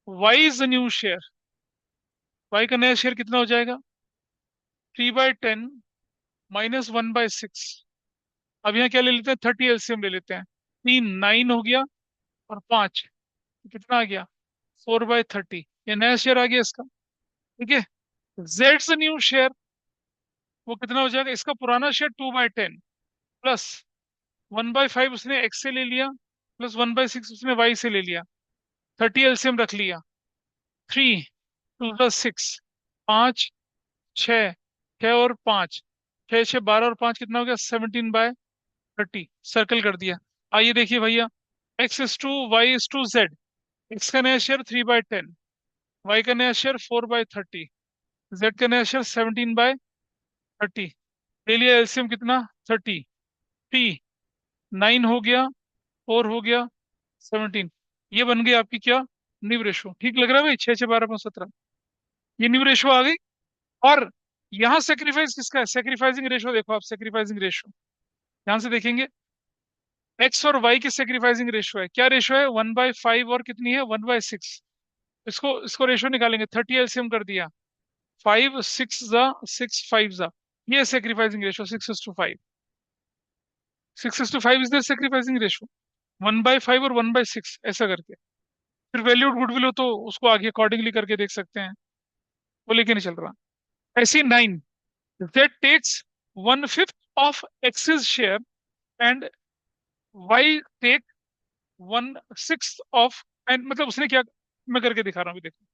Y is the new share. Y का नया शेयर कितना हो जाएगा? 3/10 माइनस 1/6। अब यहाँ क्या ले लेते हैं? 30 एलसीएम ले लेते हैं। 3 9 हो गया और 5 कितना आ गया? 4/30। ये नया शेयर आ गया इसका। ठीक है। जेड द न्यू शेयर, वो कितना हो जाएगा? इसका पुराना शेयर 2/10 प्लस 1/5 उसने एक्स से ले लिया, प्लस 1/6 उसने वाई से ले लिया। 30 एलसीएम रख लिया। 3 2 6, 5 6, 6 और 5, 6 6 12 और 5 कितना हो गया? 17/30। सर्कल कर दिया। आइए देखिए भैया, X:2 Y:2 Z। एक्स का नया शेयर 3/10, वाई का नया शेयर 4/30, जेड का नया शेयर 17/30। ले लिया एलसीएम कितना? 30। 9 हो गया, 4 हो गया, 17। ये बन गई आपकी क्या? New ratio. ठीक लग रहा है भाई? 6 6 12 5 17, ये न्यू रेशो आ गई। और यहाँ सेक्रीफाइस किसका है? सेक्रीफाइसिंग रेशो देखो आप, सेक्रीफाइसिंग रेशो ध्यान से देखेंगे। एक्स और वाई की सेक्रीफाइसिंग रेशो है, क्या रेशो है? 1/5 और कितनी है? 1/6। इसको इसको रेशो निकालेंगे। 30 एलसीएम कर दिया। 5 6 जा 6 5 जा, ये sacrificing ratio 6:5। 6:5 is the sacrificing ratio. 1/5 और 1/6 ऐसा करके। फिर वैल्यूड गुडविल हो तो उसको आगे अकॉर्डिंगली करके देख सकते हैं। वो लेके नहीं चल रहा। ऐसे 9, Z takes 1/5 of X's share and Y take 1/6 of, and मतलब उसने क्या, मैं करके दिखा रहा हूँ, अभी देखो।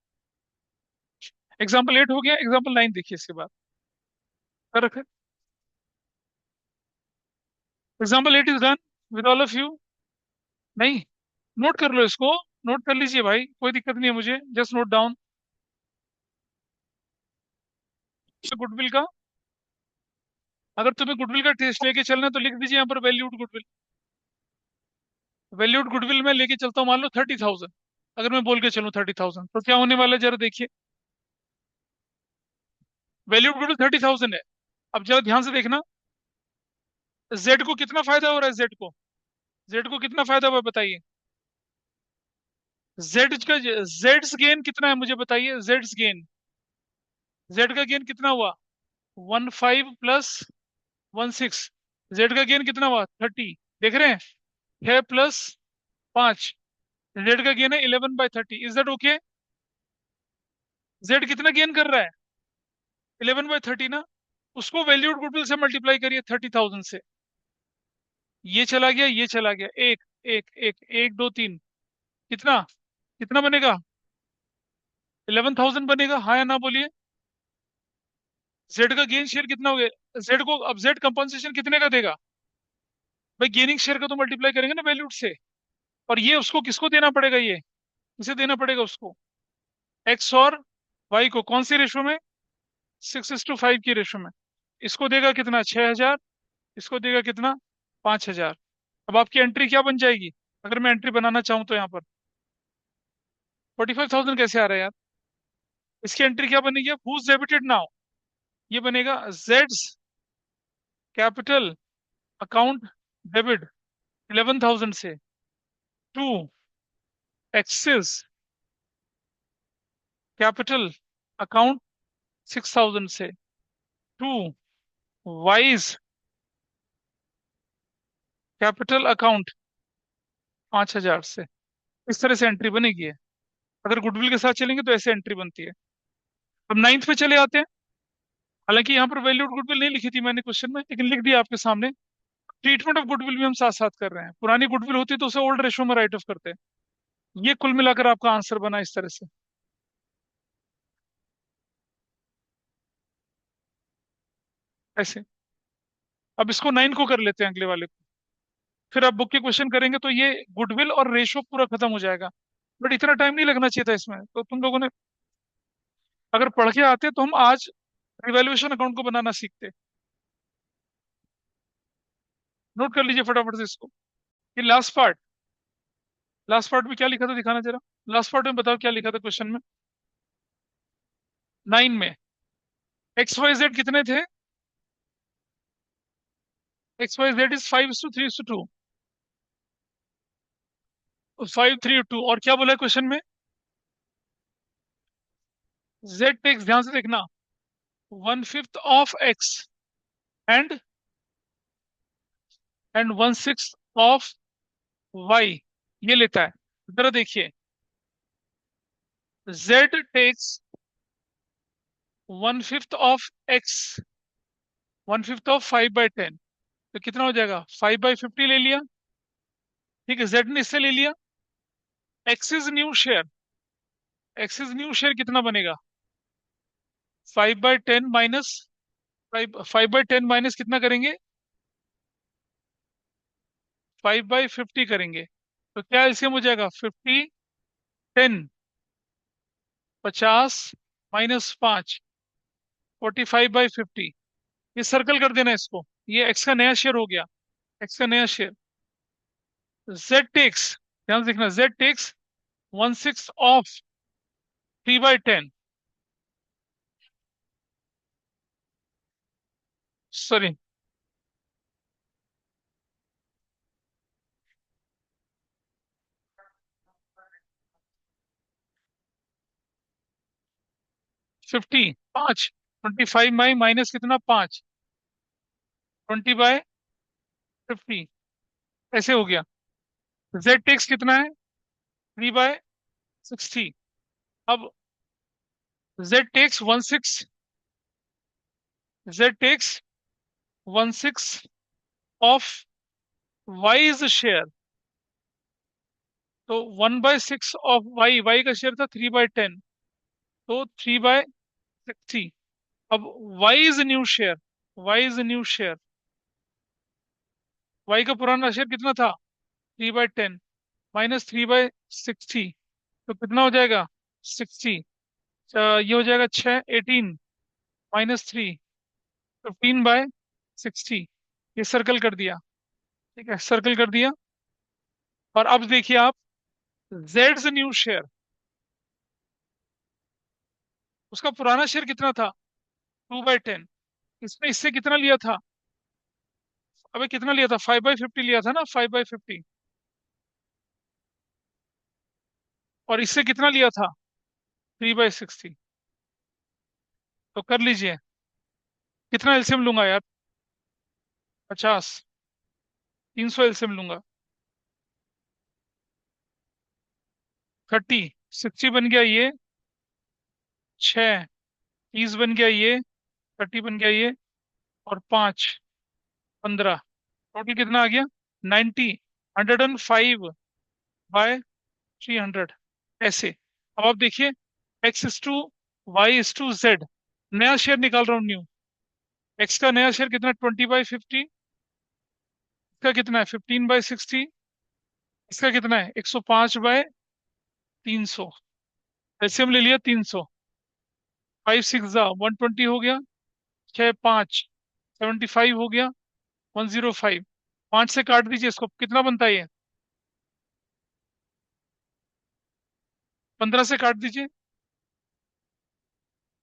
एग्जाम्पल 8 हो गया, एग्जाम्पल 9 देखिए इसके बाद। कर रखे। Example 8 is done with all of you. नहीं, नोट कर लो इसको, नोट कर लीजिए भाई, कोई दिक्कत नहीं है मुझे, जस्ट नोट डाउन। गुडविल का, अगर तुम्हें गुडविल का टेस्ट लेके चलना है तो लिख दीजिए यहाँ पर वैल्यूड गुडविल। वैल्यूड गुडविल में लेके चलता हूँ, मान लो 30,000। अगर मैं बोल के चलूँ 30,000 तो क्या होने वाला है, जरा देखिए। वैल्यूड गुडविल 30,000 है। अब जरा ध्यान से देखना, जेड को कितना फायदा हो रहा है, जेड को कितना फायदा हुआ बताइए। जेड का, जेड्स गेन कितना है मुझे बताइए, जेड का गेन कितना हुआ, 15 प्लस 16। जेड का गेन कितना हुआ, 30। देख रहे हैं, 6 प्लस 5। जेड का गेन है 11/30। Is that okay? जेड कितना गेन कर रहा है, 11/30 ना। उसको वैल्यूड गुडविल से मल्टीप्लाई करिए 30,000 से। ये चला गया, ये चला गया, एक एक एक एक, दो, तीन, कितना, कितना बनेगा, 11,000 बनेगा, हाँ या ना बोलिए। जेड का गेन शेयर कितना हो गया, जेड को अब जेड कंपनसेशन कितने का देगा भाई, गेनिंग शेयर का तो मल्टीप्लाई करेंगे ना वैल्यूड से। और ये उसको किसको देना पड़ेगा, ये इसे देना पड़ेगा उसको, एक्स और वाई को, कौन सी रेशो में, 6:5 की रेशो में। इसको देगा कितना, 6,000। इसको देगा कितना, 5,000। अब आपकी एंट्री क्या बन जाएगी, अगर मैं एंट्री बनाना चाहूँ तो यहाँ पर 45,000 कैसे आ रहा है यार। इसकी एंट्री क्या बनेगी, हुज डेबिटेड नाउ, ये बनेगा जेड्स कैपिटल अकाउंट डेबिट 11,000 से, टू एक्सिस कैपिटल अकाउंट 6,000 से, टू वाइज कैपिटल अकाउंट 5,000 से। इस तरह से एंट्री बनेगी है। अगर गुडविल के साथ चलेंगे तो ऐसे एंट्री बनती है। अब नाइन्थ पे चले आते हैं। हालांकि यहाँ पर वैल्यूड गुडविल नहीं लिखी थी मैंने क्वेश्चन में, लेकिन लिख दिया आपके सामने। ट्रीटमेंट ऑफ गुडविल भी हम साथ साथ कर रहे हैं। पुरानी गुडविल होती तो उसे ओल्ड रेशो में राइट ऑफ करते हैं। ये कुल मिलाकर आपका आंसर बना इस तरह से, ऐसे। अब इसको 9 को कर लेते हैं, अगले वाले को। फिर आप बुक के क्वेश्चन करेंगे तो ये गुडविल और रेशो पूरा खत्म हो जाएगा। बट इतना टाइम नहीं लगना चाहिए था इसमें, तो तुम लोगों ने अगर पढ़ के आते तो हम आज रिवैल्यूएशन अकाउंट को बनाना सीखते। नोट कर लीजिए फटाफट से इसको। ये लास्ट पार्ट में क्या लिखा था, दिखाना जरा। लास्ट पार्ट में बताओ क्या लिखा था क्वेश्चन में, 9 में। XYZ कितने थे, XYZ इज 5:3:2, 5:3:2। और क्या बोला है क्वेश्चन में, Z टेक्स, ध्यान से देखना, 1/5 of X and 1/6 of Y, ये लेता है। जरा देखिए, Z takes 1/5 of X, 1/5 of 5/10, तो कितना हो जाएगा, 5/50 ले लिया। ठीक है, Z ने इससे ले लिया। Axis new share, axis new share कितना बनेगा, 5/10 माइनस 5/10 माइनस कितना करेंगे, 5/50 करेंगे। तो क्या एलसीएम हो जाएगा, 50, 10, 50 -5, 45/50। ये सर्कल कर देना इसको, ये एक्स का नया शेयर हो गया, एक्स का नया शेयर। जेड टेक्स, ध्यान से देखना, Z takes 1/6 of 3/10, sorry, 50, 5, 25 minus कितना, 5, 20/50, ऐसे हो गया। जेड टेक्स कितना है, 3/60। अब Z takes 1/6 Z takes 1/6 of Y's share. तो 1/6 ऑफ वाई का शेयर था 3/10, तो 3/60। अब Y is new share, Y is new share, Y का पुराना शेयर कितना था? 3/10 माइनस 3/60, तो कितना हो जाएगा? 60। ये हो जाएगा 18 माइनस 3, 15/60। ये सर्कल कर दिया, ठीक है, सर्कल कर दिया। और अब देखिए आप, जेड्स न्यू शेयर, उसका पुराना शेयर कितना था? 2/10। इसने इससे कितना लिया था? अबे कितना लिया था? 5/50 लिया था ना, 5/50। और इससे कितना लिया था? 3/60। तो कर लीजिए, कितना एलसीएम लूंगा यार? 50, 300 एलसीएम लूंगा। 30, 60 बन गया ये, 6, 30 बन गया ये, 30 बन गया ये, और 5, 15, टोटल कितना आ गया? 90, 105/300, ऐसे। अब आप देखिए, X is to Y is to Z, नया शेयर निकाल रहा हूँ न्यू। एक्स का नया शेयर कितना है? 20/50। इसका कितना है? 15/60। इसका कितना है? 105/300। एलसीएम ले लिया 300। 5 6 120 हो गया, 6 5 75 हो गया, 105। 5 से काट दीजिए इसको, कितना बनता है ये? 15 से काट दीजिए।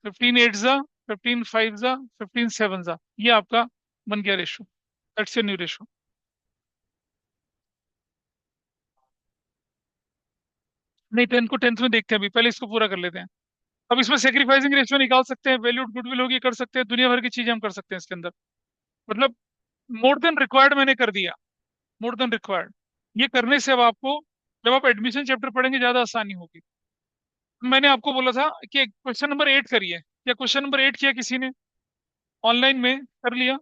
15 8 15 5 15 7, ये आपका बन गया ratio. That's your new ratio. नहीं, 10 को 10th में देखते हैं, अभी पहले इसको पूरा कर लेते हैं। अब इसमें सेक्रीफाइसिंग रेशियो निकाल सकते हैं, वैल्यूड गुडविल होगी कर सकते हैं, दुनिया भर की चीजें हम कर सकते हैं इसके अंदर। मतलब मोर देन रिक्वायर्ड मैंने कर दिया, मोर देन रिक्वायर्ड। ये करने से अब आपको, जब आप एडमिशन चैप्टर पढ़ेंगे, ज्यादा आसानी होगी। मैंने आपको बोला था कि क्वेश्चन नंबर 8 करिए, या क्वेश्चन नंबर 8 किया किसी ने ऑनलाइन में? कर लिया?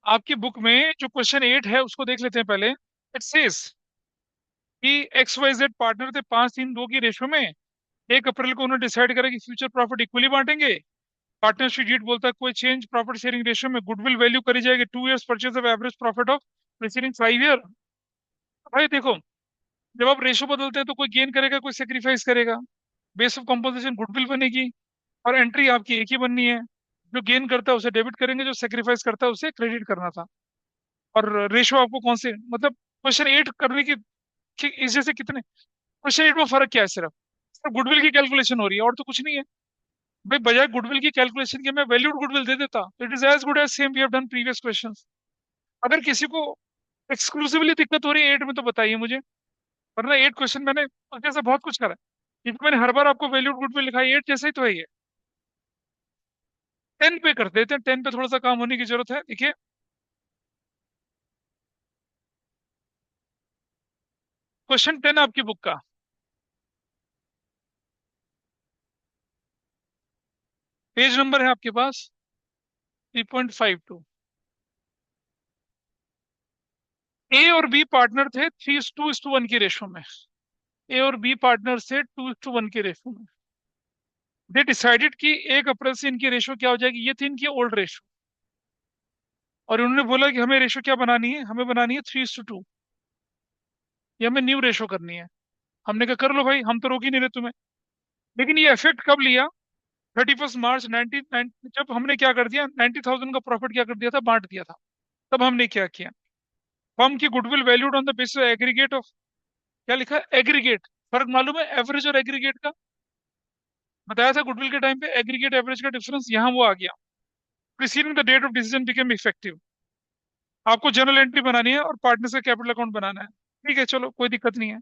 आपकी बुक में जो क्वेश्चन 8 है उसको देख लेते हैं पहले। इट सेज कि एक्स वाई जेड पार्टनर थे 5 3 2 की रेशो में। 1 अप्रैल को उन्होंने डिसाइड करा कि फ्यूचर प्रॉफिट इक्वली बांटेंगे। पार्टनरशिप डीड बोलता है कोई चेंज प्रॉफिट शेयरिंग रेशियो में, गुडविल वैल्यू करी जाएगी 2 years purchase of average profit of preceding 5 year। भाई देखो, जब आप रेशो बदलते हैं तो कोई गेन करेगा, कोई सेक्रीफाइस करेगा। बेस ऑफ कंपोजिशन गुडविल बनेगी, और एंट्री आपकी एक ही बननी है। जो गेन करता है उसे डेबिट करेंगे, जो सेक्रीफाइस करता है उसे क्रेडिट करना था। और रेशो आपको कौन से, मतलब क्वेश्चन 8 करने की इस जैसे कितने, क्वेश्चन 8 में फर्क क्या है? सिर्फ सिर्फ गुडविल की कैलकुलेशन हो रही है, और तो कुछ नहीं है। भाई बजाय गुडविल की कैलकुलेशन के मैं वैल्यूड गुडविल दे देता, तो it is as good as same we have done previous questions. अगर किसी को एक्सक्लूसिवली दिक्कत हो रही है 8 में तो बताइए मुझे, वरना 8 क्वेश्चन मैंने जैसे बहुत कुछ करा है। इसमें मैंने हर बार आपको वैल्यूड गुडविल लिखा है, 8 जैसा ही तो है ये। 10 पे कर देते हैं, 10 पे थोड़ा सा काम होने की जरूरत है। देखिए, क्वेश्चन 10 आपकी बुक का, पेज नंबर है आपके पास 3.52। ए और बी पार्टनर थे 3:2:1 की रेशो में। ए और बी पार्टनर से 2:1 की रेशो में। दे डिसाइडेड कि 1 अप्रैल से इनकी रेशो क्या हो जाएगी, ये थी इनकी ओल्ड रेशो। और उन्होंने बोला कि हमें रेशो क्या बनानी है, हमें बनानी है 3:2। ये हमें न्यू रेशो करनी है। हमने कहा कर लो भाई, हम तो रोक ही नहीं रहे तुम्हें। लेकिन ये इफेक्ट कब लिया? 31 मार्च 19, जब हमने क्या कर दिया, 90,000 का प्रॉफिट क्या कर दिया था, बांट दिया था। तब हमने क्या किया, फर्म की goodwill valued on the basis aggregate of, क्या लिखा है? एग्रीगेट। फर्क मालूम है एवरेज और एग्रीगेट का? बताया था गुडविल के टाइम पे एग्रीगेट एवरेज का डिफरेंस, यहाँ वो आ गया। Preceding the date of decision became effective. आपको जर्नल एंट्री बनानी है और पार्टनर्स का कैपिटल अकाउंट बनाना है। ठीक है, चलो कोई दिक्कत नहीं है।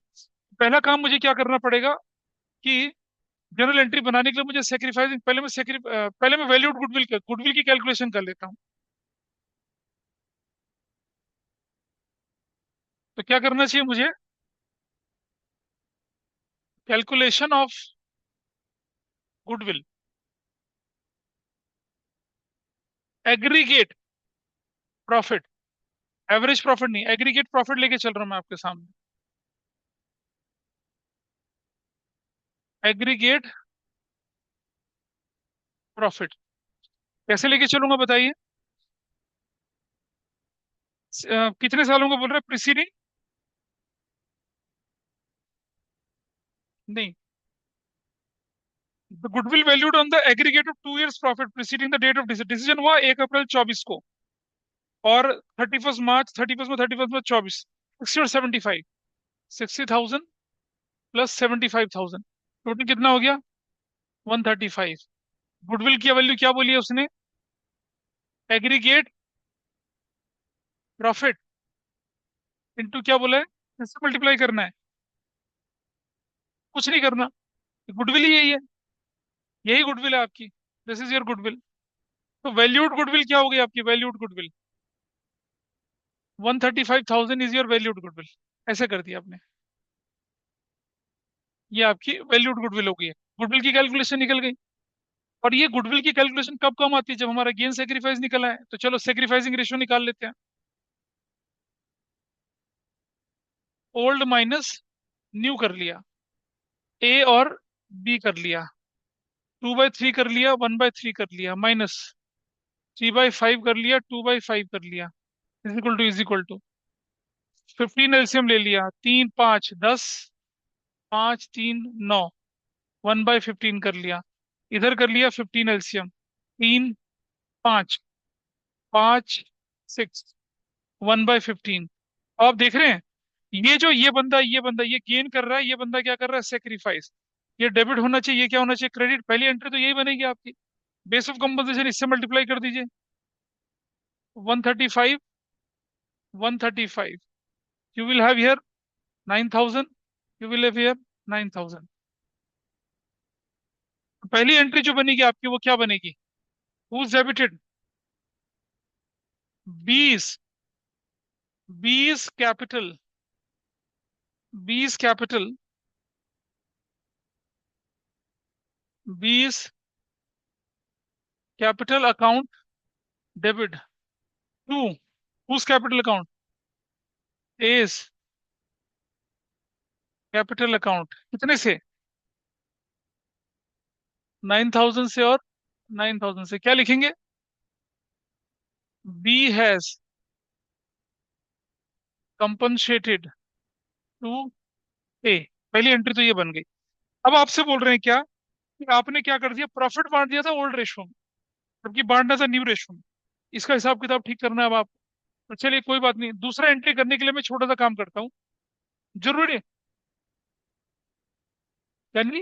पहला काम मुझे क्या करना पड़ेगा कि जर्नल एंट्री बनाने के लिए मुझे सेक्रीफाइसिंग, पहले मैं वैल्यूड गुडविल की कैलकुलेशन कर लेता हूँ। तो क्या करना चाहिए मुझे? Calculation of goodwill. Aggregate profit, average profit नहीं, एग्रीगेट प्रॉफिट लेके चल रहा हूं मैं आपके सामने। एग्रीगेट प्रॉफिट कैसे लेके चलूंगा बताइए? कितने सालों का बोल रहे हैं प्रीसीडिंग? नहीं, the goodwill valued on the aggregate of 2 years profit preceding the date of decision हुआ 1 अप्रैल 24 को, और 31 मार्च, 31 में 24, 60 और 75, 60,000 प्लस 75,000, टोटल कितना हो गया? 135। गुडविल की वैल्यू क्या बोली है उसने? एग्रीगेट प्रॉफिट इनटू क्या बोला है? इससे मल्टीप्लाई करना है, कुछ नहीं करना, गुडविल ही यही है, यही गुडविल है आपकी। This is your goodwill. तो वैल्यूड गुडविल क्या हो गई आपकी? Valued goodwill 135,000 is your valued goodwill. ऐसे कर दिया आपने, ये आपकी वैल्यूड गुडविल हो गई है। गुडविल की कैलकुलेशन निकल गई। और ये गुडविल की कैलकुलेशन कब कम आती है? जब हमारा गेन सेक्रीफाइस निकला है। तो चलो सेक्रीफाइसिंग रेशियो निकाल लेते हैं। ओल्ड माइनस न्यू कर लिया, ए और बी कर लिया, 2/3 कर लिया, 1/3 कर लिया, माइनस 3/5 कर लिया, 2/5 कर लिया, इज इक्वल टू 15 एलसीएम ले लिया, 3 5 10, 5 3 9, 1/15 कर लिया, इधर कर लिया 15 एलसीएम, 3 5 5 6, 1/15। आप देख रहे हैं, ये बंदा ये गेन कर रहा है, ये बंदा क्या कर रहा है? सेक्रीफाइस। ये डेबिट होना चाहिए, ये क्या होना चाहिए? क्रेडिट। पहली एंट्री तो यही बनेगी आपकी। बेस ऑफ कंपनसेशन इससे मल्टीप्लाई कर दीजिए, 135, 135, you will have here 9,000, you will have here 9,000। पहली एंट्री जो बनेगी आपकी वो क्या बनेगी? Who debited? 20, 20 capital, 20 capital, 20 capital account debit to whose capital account? A's capital account. कितने से? 9,000 से, और 9,000 से क्या लिखेंगे? B has compensated to A. पहली एंट्री तो ये बन गई। अब आपसे बोल रहे हैं क्या कि आपने क्या कर दिया? प्रॉफिट बांट दिया था ओल्ड रेशो में, जबकि बांटना था न्यू रेशो में। इसका हिसाब किताब ठीक करना है अब आप। तो चलिए कोई बात नहीं, दूसरा एंट्री करने के लिए मैं छोटा सा काम करता हूँ। जरूरी है यानी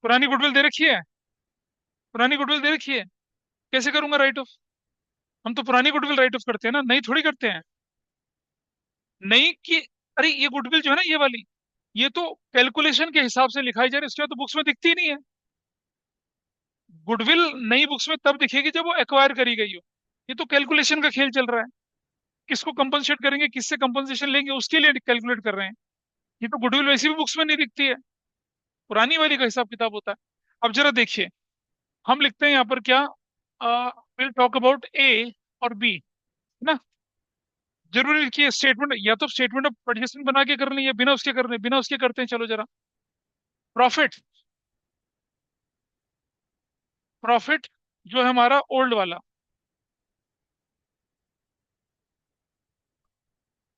पुरानी गुडविल दे रखी है, पुरानी गुडविल दे रखी है, कैसे करूंगा राइट ऑफ? हम तो पुरानी गुडविल राइट ऑफ करते हैं ना, नई थोड़ी करते हैं। नई की, अरे ये गुडविल जो है ना, ये वाली, ये तो कैलकुलेशन के हिसाब से लिखाई जा रही है, इसके बाद तो बुक्स में दिखती ही नहीं है। गुडविल नई बुक्स में तब दिखेगी जब वो एक्वायर करी गई हो। ये तो कैलकुलेशन का खेल चल रहा है, किसको कंपनसेट करेंगे, किससे कंपनसेशन लेंगे, उसके लिए कैलकुलेट कर रहे हैं। ये तो गुडविल वैसे भी बुक्स में नहीं दिखती है, पुरानी वाली का हिसाब किताब होता है। अब जरा देखिए, हम लिखते हैं यहाँ पर क्या? विल टॉक अबाउट ए और बी, है ना? जरूरी लिखिए स्टेटमेंट, या तो स्टेटमेंट ऑफ एडजस्टमेंट बना के कर लें, या बिना उसके कर लें। बिना उसके करते हैं, चलो जरा। प्रॉफिट, प्रॉफिट जो है हमारा ओल्ड वाला,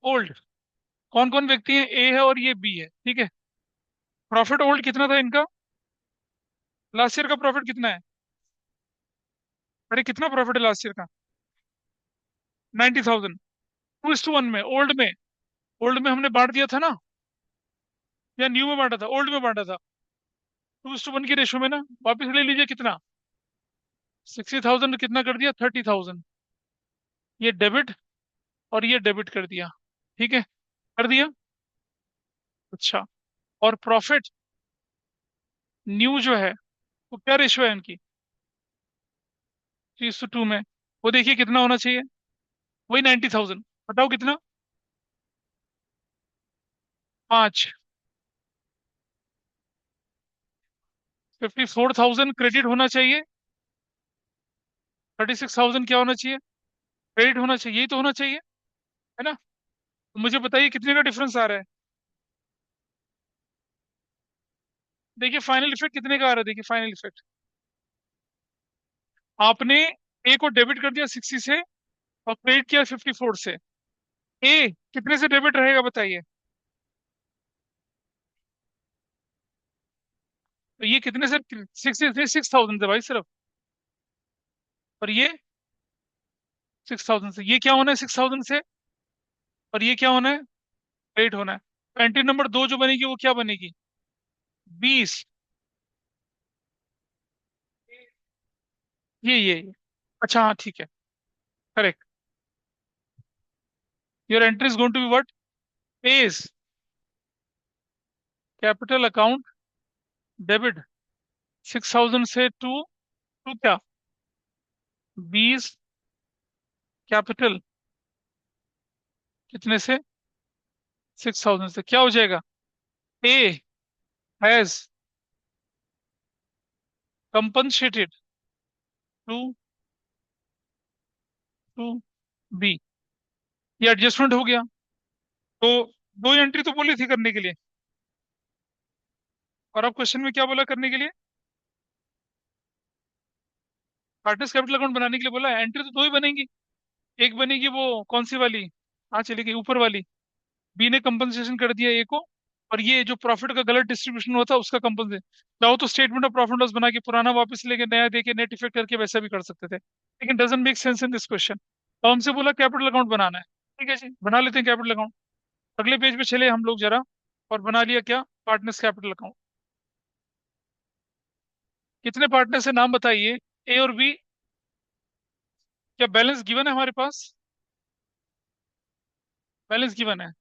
ओल्ड, कौन कौन व्यक्ति हैं? ए है और ये बी है, ठीक है। प्रॉफिट ओल्ड कितना था इनका? लास्ट ईयर का प्रॉफिट कितना है? अरे कितना प्रॉफिट है लास्ट ईयर का? 90,000। 2:1 में, ओल्ड में हमने बांट दिया था ना, या न्यू में बांटा था? ओल्ड में बांटा था। 2:1 की रेशो में ना। वापिस ले लीजिए कितना? 60,000 कितना कर दिया? 30,000। ये डेबिट और ये डेबिट कर दिया, ठीक है, कर दिया। अच्छा, और प्रॉफिट न्यू जो है वो क्या रेशो है इनकी? 3:2 में। वो देखिए कितना होना चाहिए? वही 90,000। बताओ कितना? 5। 54,000 क्रेडिट होना चाहिए, 36,000 क्या होना चाहिए? क्रेडिट होना चाहिए, यही तो होना चाहिए, है ना? तो मुझे बताइए कितने का डिफरेंस आ रहा है। देखिए फाइनल इफेक्ट कितने का आ रहा है, देखिए फाइनल इफेक्ट। आपने ए को डेबिट कर दिया 60 से और क्रेडिट किया 54 से। ए कितने से डेबिट रहेगा बताइए? तो ये कितने से? 6,000 से भाई सिर्फ। और ये 6,000 से। ये क्या होना है 6,000 से? और ये क्या होना है? क्रेडिट होना है। तो एंट्री नंबर 2 जो बनेगी वो क्या बनेगी? 20। ये अच्छा हाँ ठीक है। Correct. Your entry is going to be what? पेज कैपिटल अकाउंट डेबिट 6,000 से टू टू क्या? 20 कैपिटल कितने से? 6,000 से। क्या हो जाएगा? A has compensated to to B. ये एडजस्टमेंट हो गया। तो दो एंट्री तो बोली थी करने के लिए, और अब क्वेश्चन में क्या बोला करने के लिए? पार्टनर्स कैपिटल अकाउंट बनाने के लिए बोला है। एंट्री तो दो ही बनेंगी। एक बनेगी वो कौन सी वाली? हाँ चली गई ऊपर वाली। बी ने कंपनसेशन कर दिया ए को, और ये जो प्रॉफिट का गलत डिस्ट्रीब्यूशन हुआ था उसका कंपनसेशन। चाहो तो स्टेटमेंट ऑफ प्रॉफिट लॉस बना के पुराना वापस लेके नया देके नेट इफेक्ट करके वैसा भी कर सकते थे, लेकिन doesn't make sense in this question. तो हमसे बोला कैपिटल अकाउंट बनाना है। ठीक है जी, बना लेते हैं कैपिटल अकाउंट। अगले पेज पे चले हम लोग जरा। और बना लिया क्या? Partners capital account. कितने पार्टनर से नाम बताइए? ए और बी। क्या बैलेंस गिवन है हमारे पास? बैलेंस गिवन है।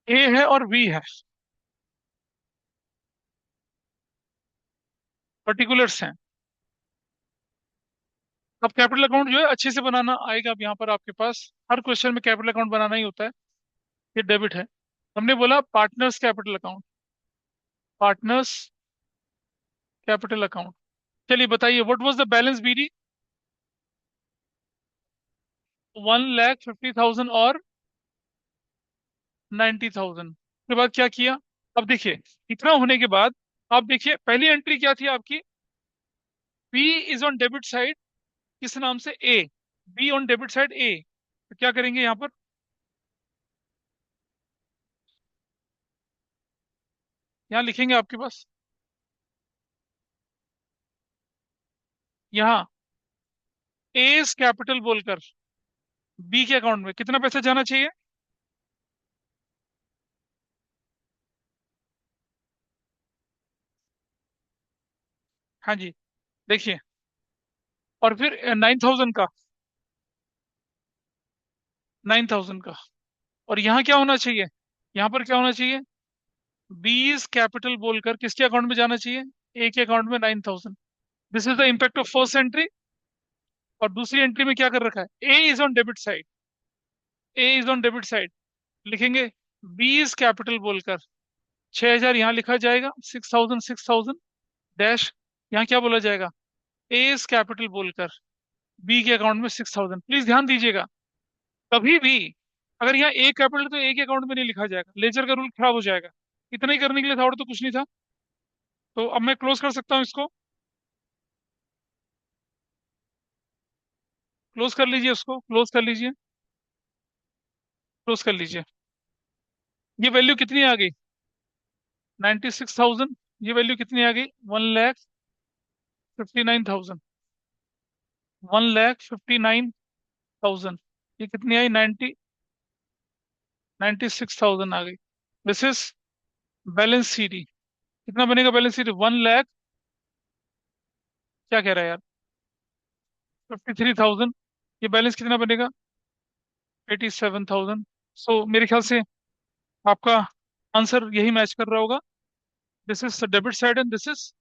ए है और बी है, पर्टिकुलर्स हैं। अब कैपिटल अकाउंट जो है अच्छे से बनाना आएगा। अब यहाँ पर आपके पास हर क्वेश्चन में कैपिटल अकाउंट बनाना ही होता है। ये डेबिट है। हमने बोला partners capital account. Partners capital account. चलिए बताइए what was the balance BD? 1,50,000 और 90,000 के बाद क्या किया? अब देखिए, इतना होने के बाद आप देखिए पहली एंट्री क्या थी आपकी? B is on debit side. किस नाम से? A. B on debit side A. तो क्या करेंगे यहाँ पर? यहाँ लिखेंगे आपके पास, यहाँ एस कैपिटल बोलकर बी के अकाउंट में कितना पैसा जाना चाहिए? हाँ जी, देखिए। और फिर 9,000 का, 9,000 का। और यहाँ क्या होना चाहिए? यहाँ पर क्या होना चाहिए? बीस कैपिटल बोलकर किसके अकाउंट में जाना चाहिए? ए के अकाउंट में 9,000। This is the impact of first entry. और दूसरी एंट्री में क्या कर रखा है? A is on debit side. A is on debit side. लिखेंगे बीस कैपिटल बोलकर 6,000 यहाँ लिखा जाएगा, 6,000 6,000 डैश। यहाँ क्या बोला जाएगा? एस कैपिटल बोलकर बी के अकाउंट में 6,000। प्लीज ध्यान दीजिएगा, कभी भी अगर यहाँ ए कैपिटल तो ए के अकाउंट में नहीं लिखा जाएगा, लेजर का रूल खराब हो जाएगा। इतना ही करने के लिए था और तो कुछ नहीं था। तो अब मैं क्लोज कर सकता हूँ इसको। क्लोज कर लीजिए, उसको क्लोज कर लीजिए। क्लोज कर लीजिए। ये वैल्यू कितनी आ गई? 96,000। ये वैल्यू कितनी आ गई? 1,59,000। 1,59,000। ये कितनी आई? 96,000 आ गई। This is balance CD. कितना बनेगा बैलेंस सीडी? 1,00,000। क्या कह रहा है यार? 53,000। ये बैलेंस कितना बनेगा? 87,000। सो मेरे ख्याल से आपका आंसर यही मैच कर रहा होगा। This is debit side and this is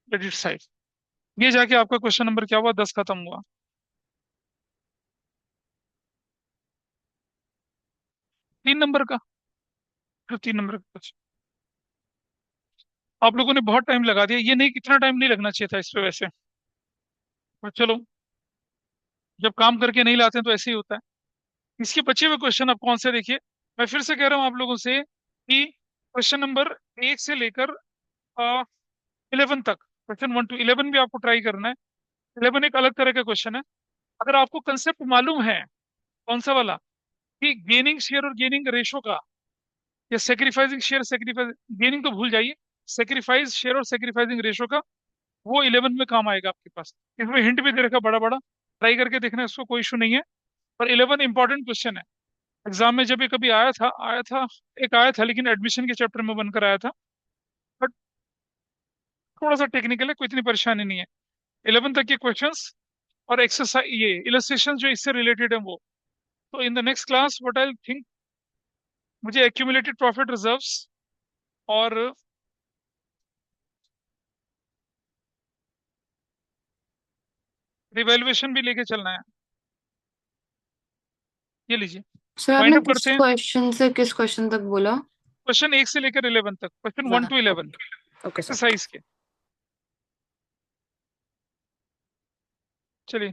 credit side. ये जाके आपका क्वेश्चन नंबर क्या हुआ, 10 खत्म हुआ। 3 नंबर का, फिर 3 नंबर का क्वेश्चन। आप लोगों ने बहुत टाइम लगा दिया, ये नहीं, इतना टाइम नहीं लगना चाहिए था इस पे वैसे, पर चलो, जब काम करके नहीं लाते हैं तो ऐसे ही होता है। इसके बचे हुए क्वेश्चन आप कौन से देखिए, मैं फिर से कह रहा हूँ आप लोगों से कि क्वेश्चन नंबर 1 से लेकर 11 तक, क्वेश्चन 1 to 11 भी आपको ट्राई करना है। 11 एक अलग तरह का क्वेश्चन है। अगर आपको कंसेप्ट मालूम है, कौन सा वाला, कि गेनिंग शेयर और गेनिंग रेशो का, या सेक्रीफाइसिंग शेयर सेक्रीफाइस, गेनिंग तो भूल जाइए, सेक्रीफाइस शेयर और सेक्रीफाइसिंग रेशो का, वो 11 में काम आएगा आपके पास। इसमें हिंट भी दे रखा बड़ा बड़ा, ट्राई करके देखना, इसको कोई इशू नहीं है। पर 11 इंपॉर्टेंट क्वेश्चन है। एग्जाम में जब ये कभी आया था, एक आया था, लेकिन एडमिशन के चैप्टर में बनकर आया था। बट थोड़ा सा टेक्निकल है, कोई इतनी परेशानी नहीं है। 11 तक के क्वेश्चंस और एक्सरसाइज, ये इलस्ट्रेशन जो इससे रिलेटेड है वो, तो इन the next class what I think, मुझे एक्यूमुलेटेड प्रॉफिट रिजर्व्स और रिवैल्यूएशन भी लेके चलना है। ये लीजिए, सर वाइंड आपने अप किस करते हैं। क्वेश्चन से किस क्वेश्चन तक बोला? क्वेश्चन 1 से लेकर 11 तक, question 1 to 11 okay okay sir. Exercise के। चलिए।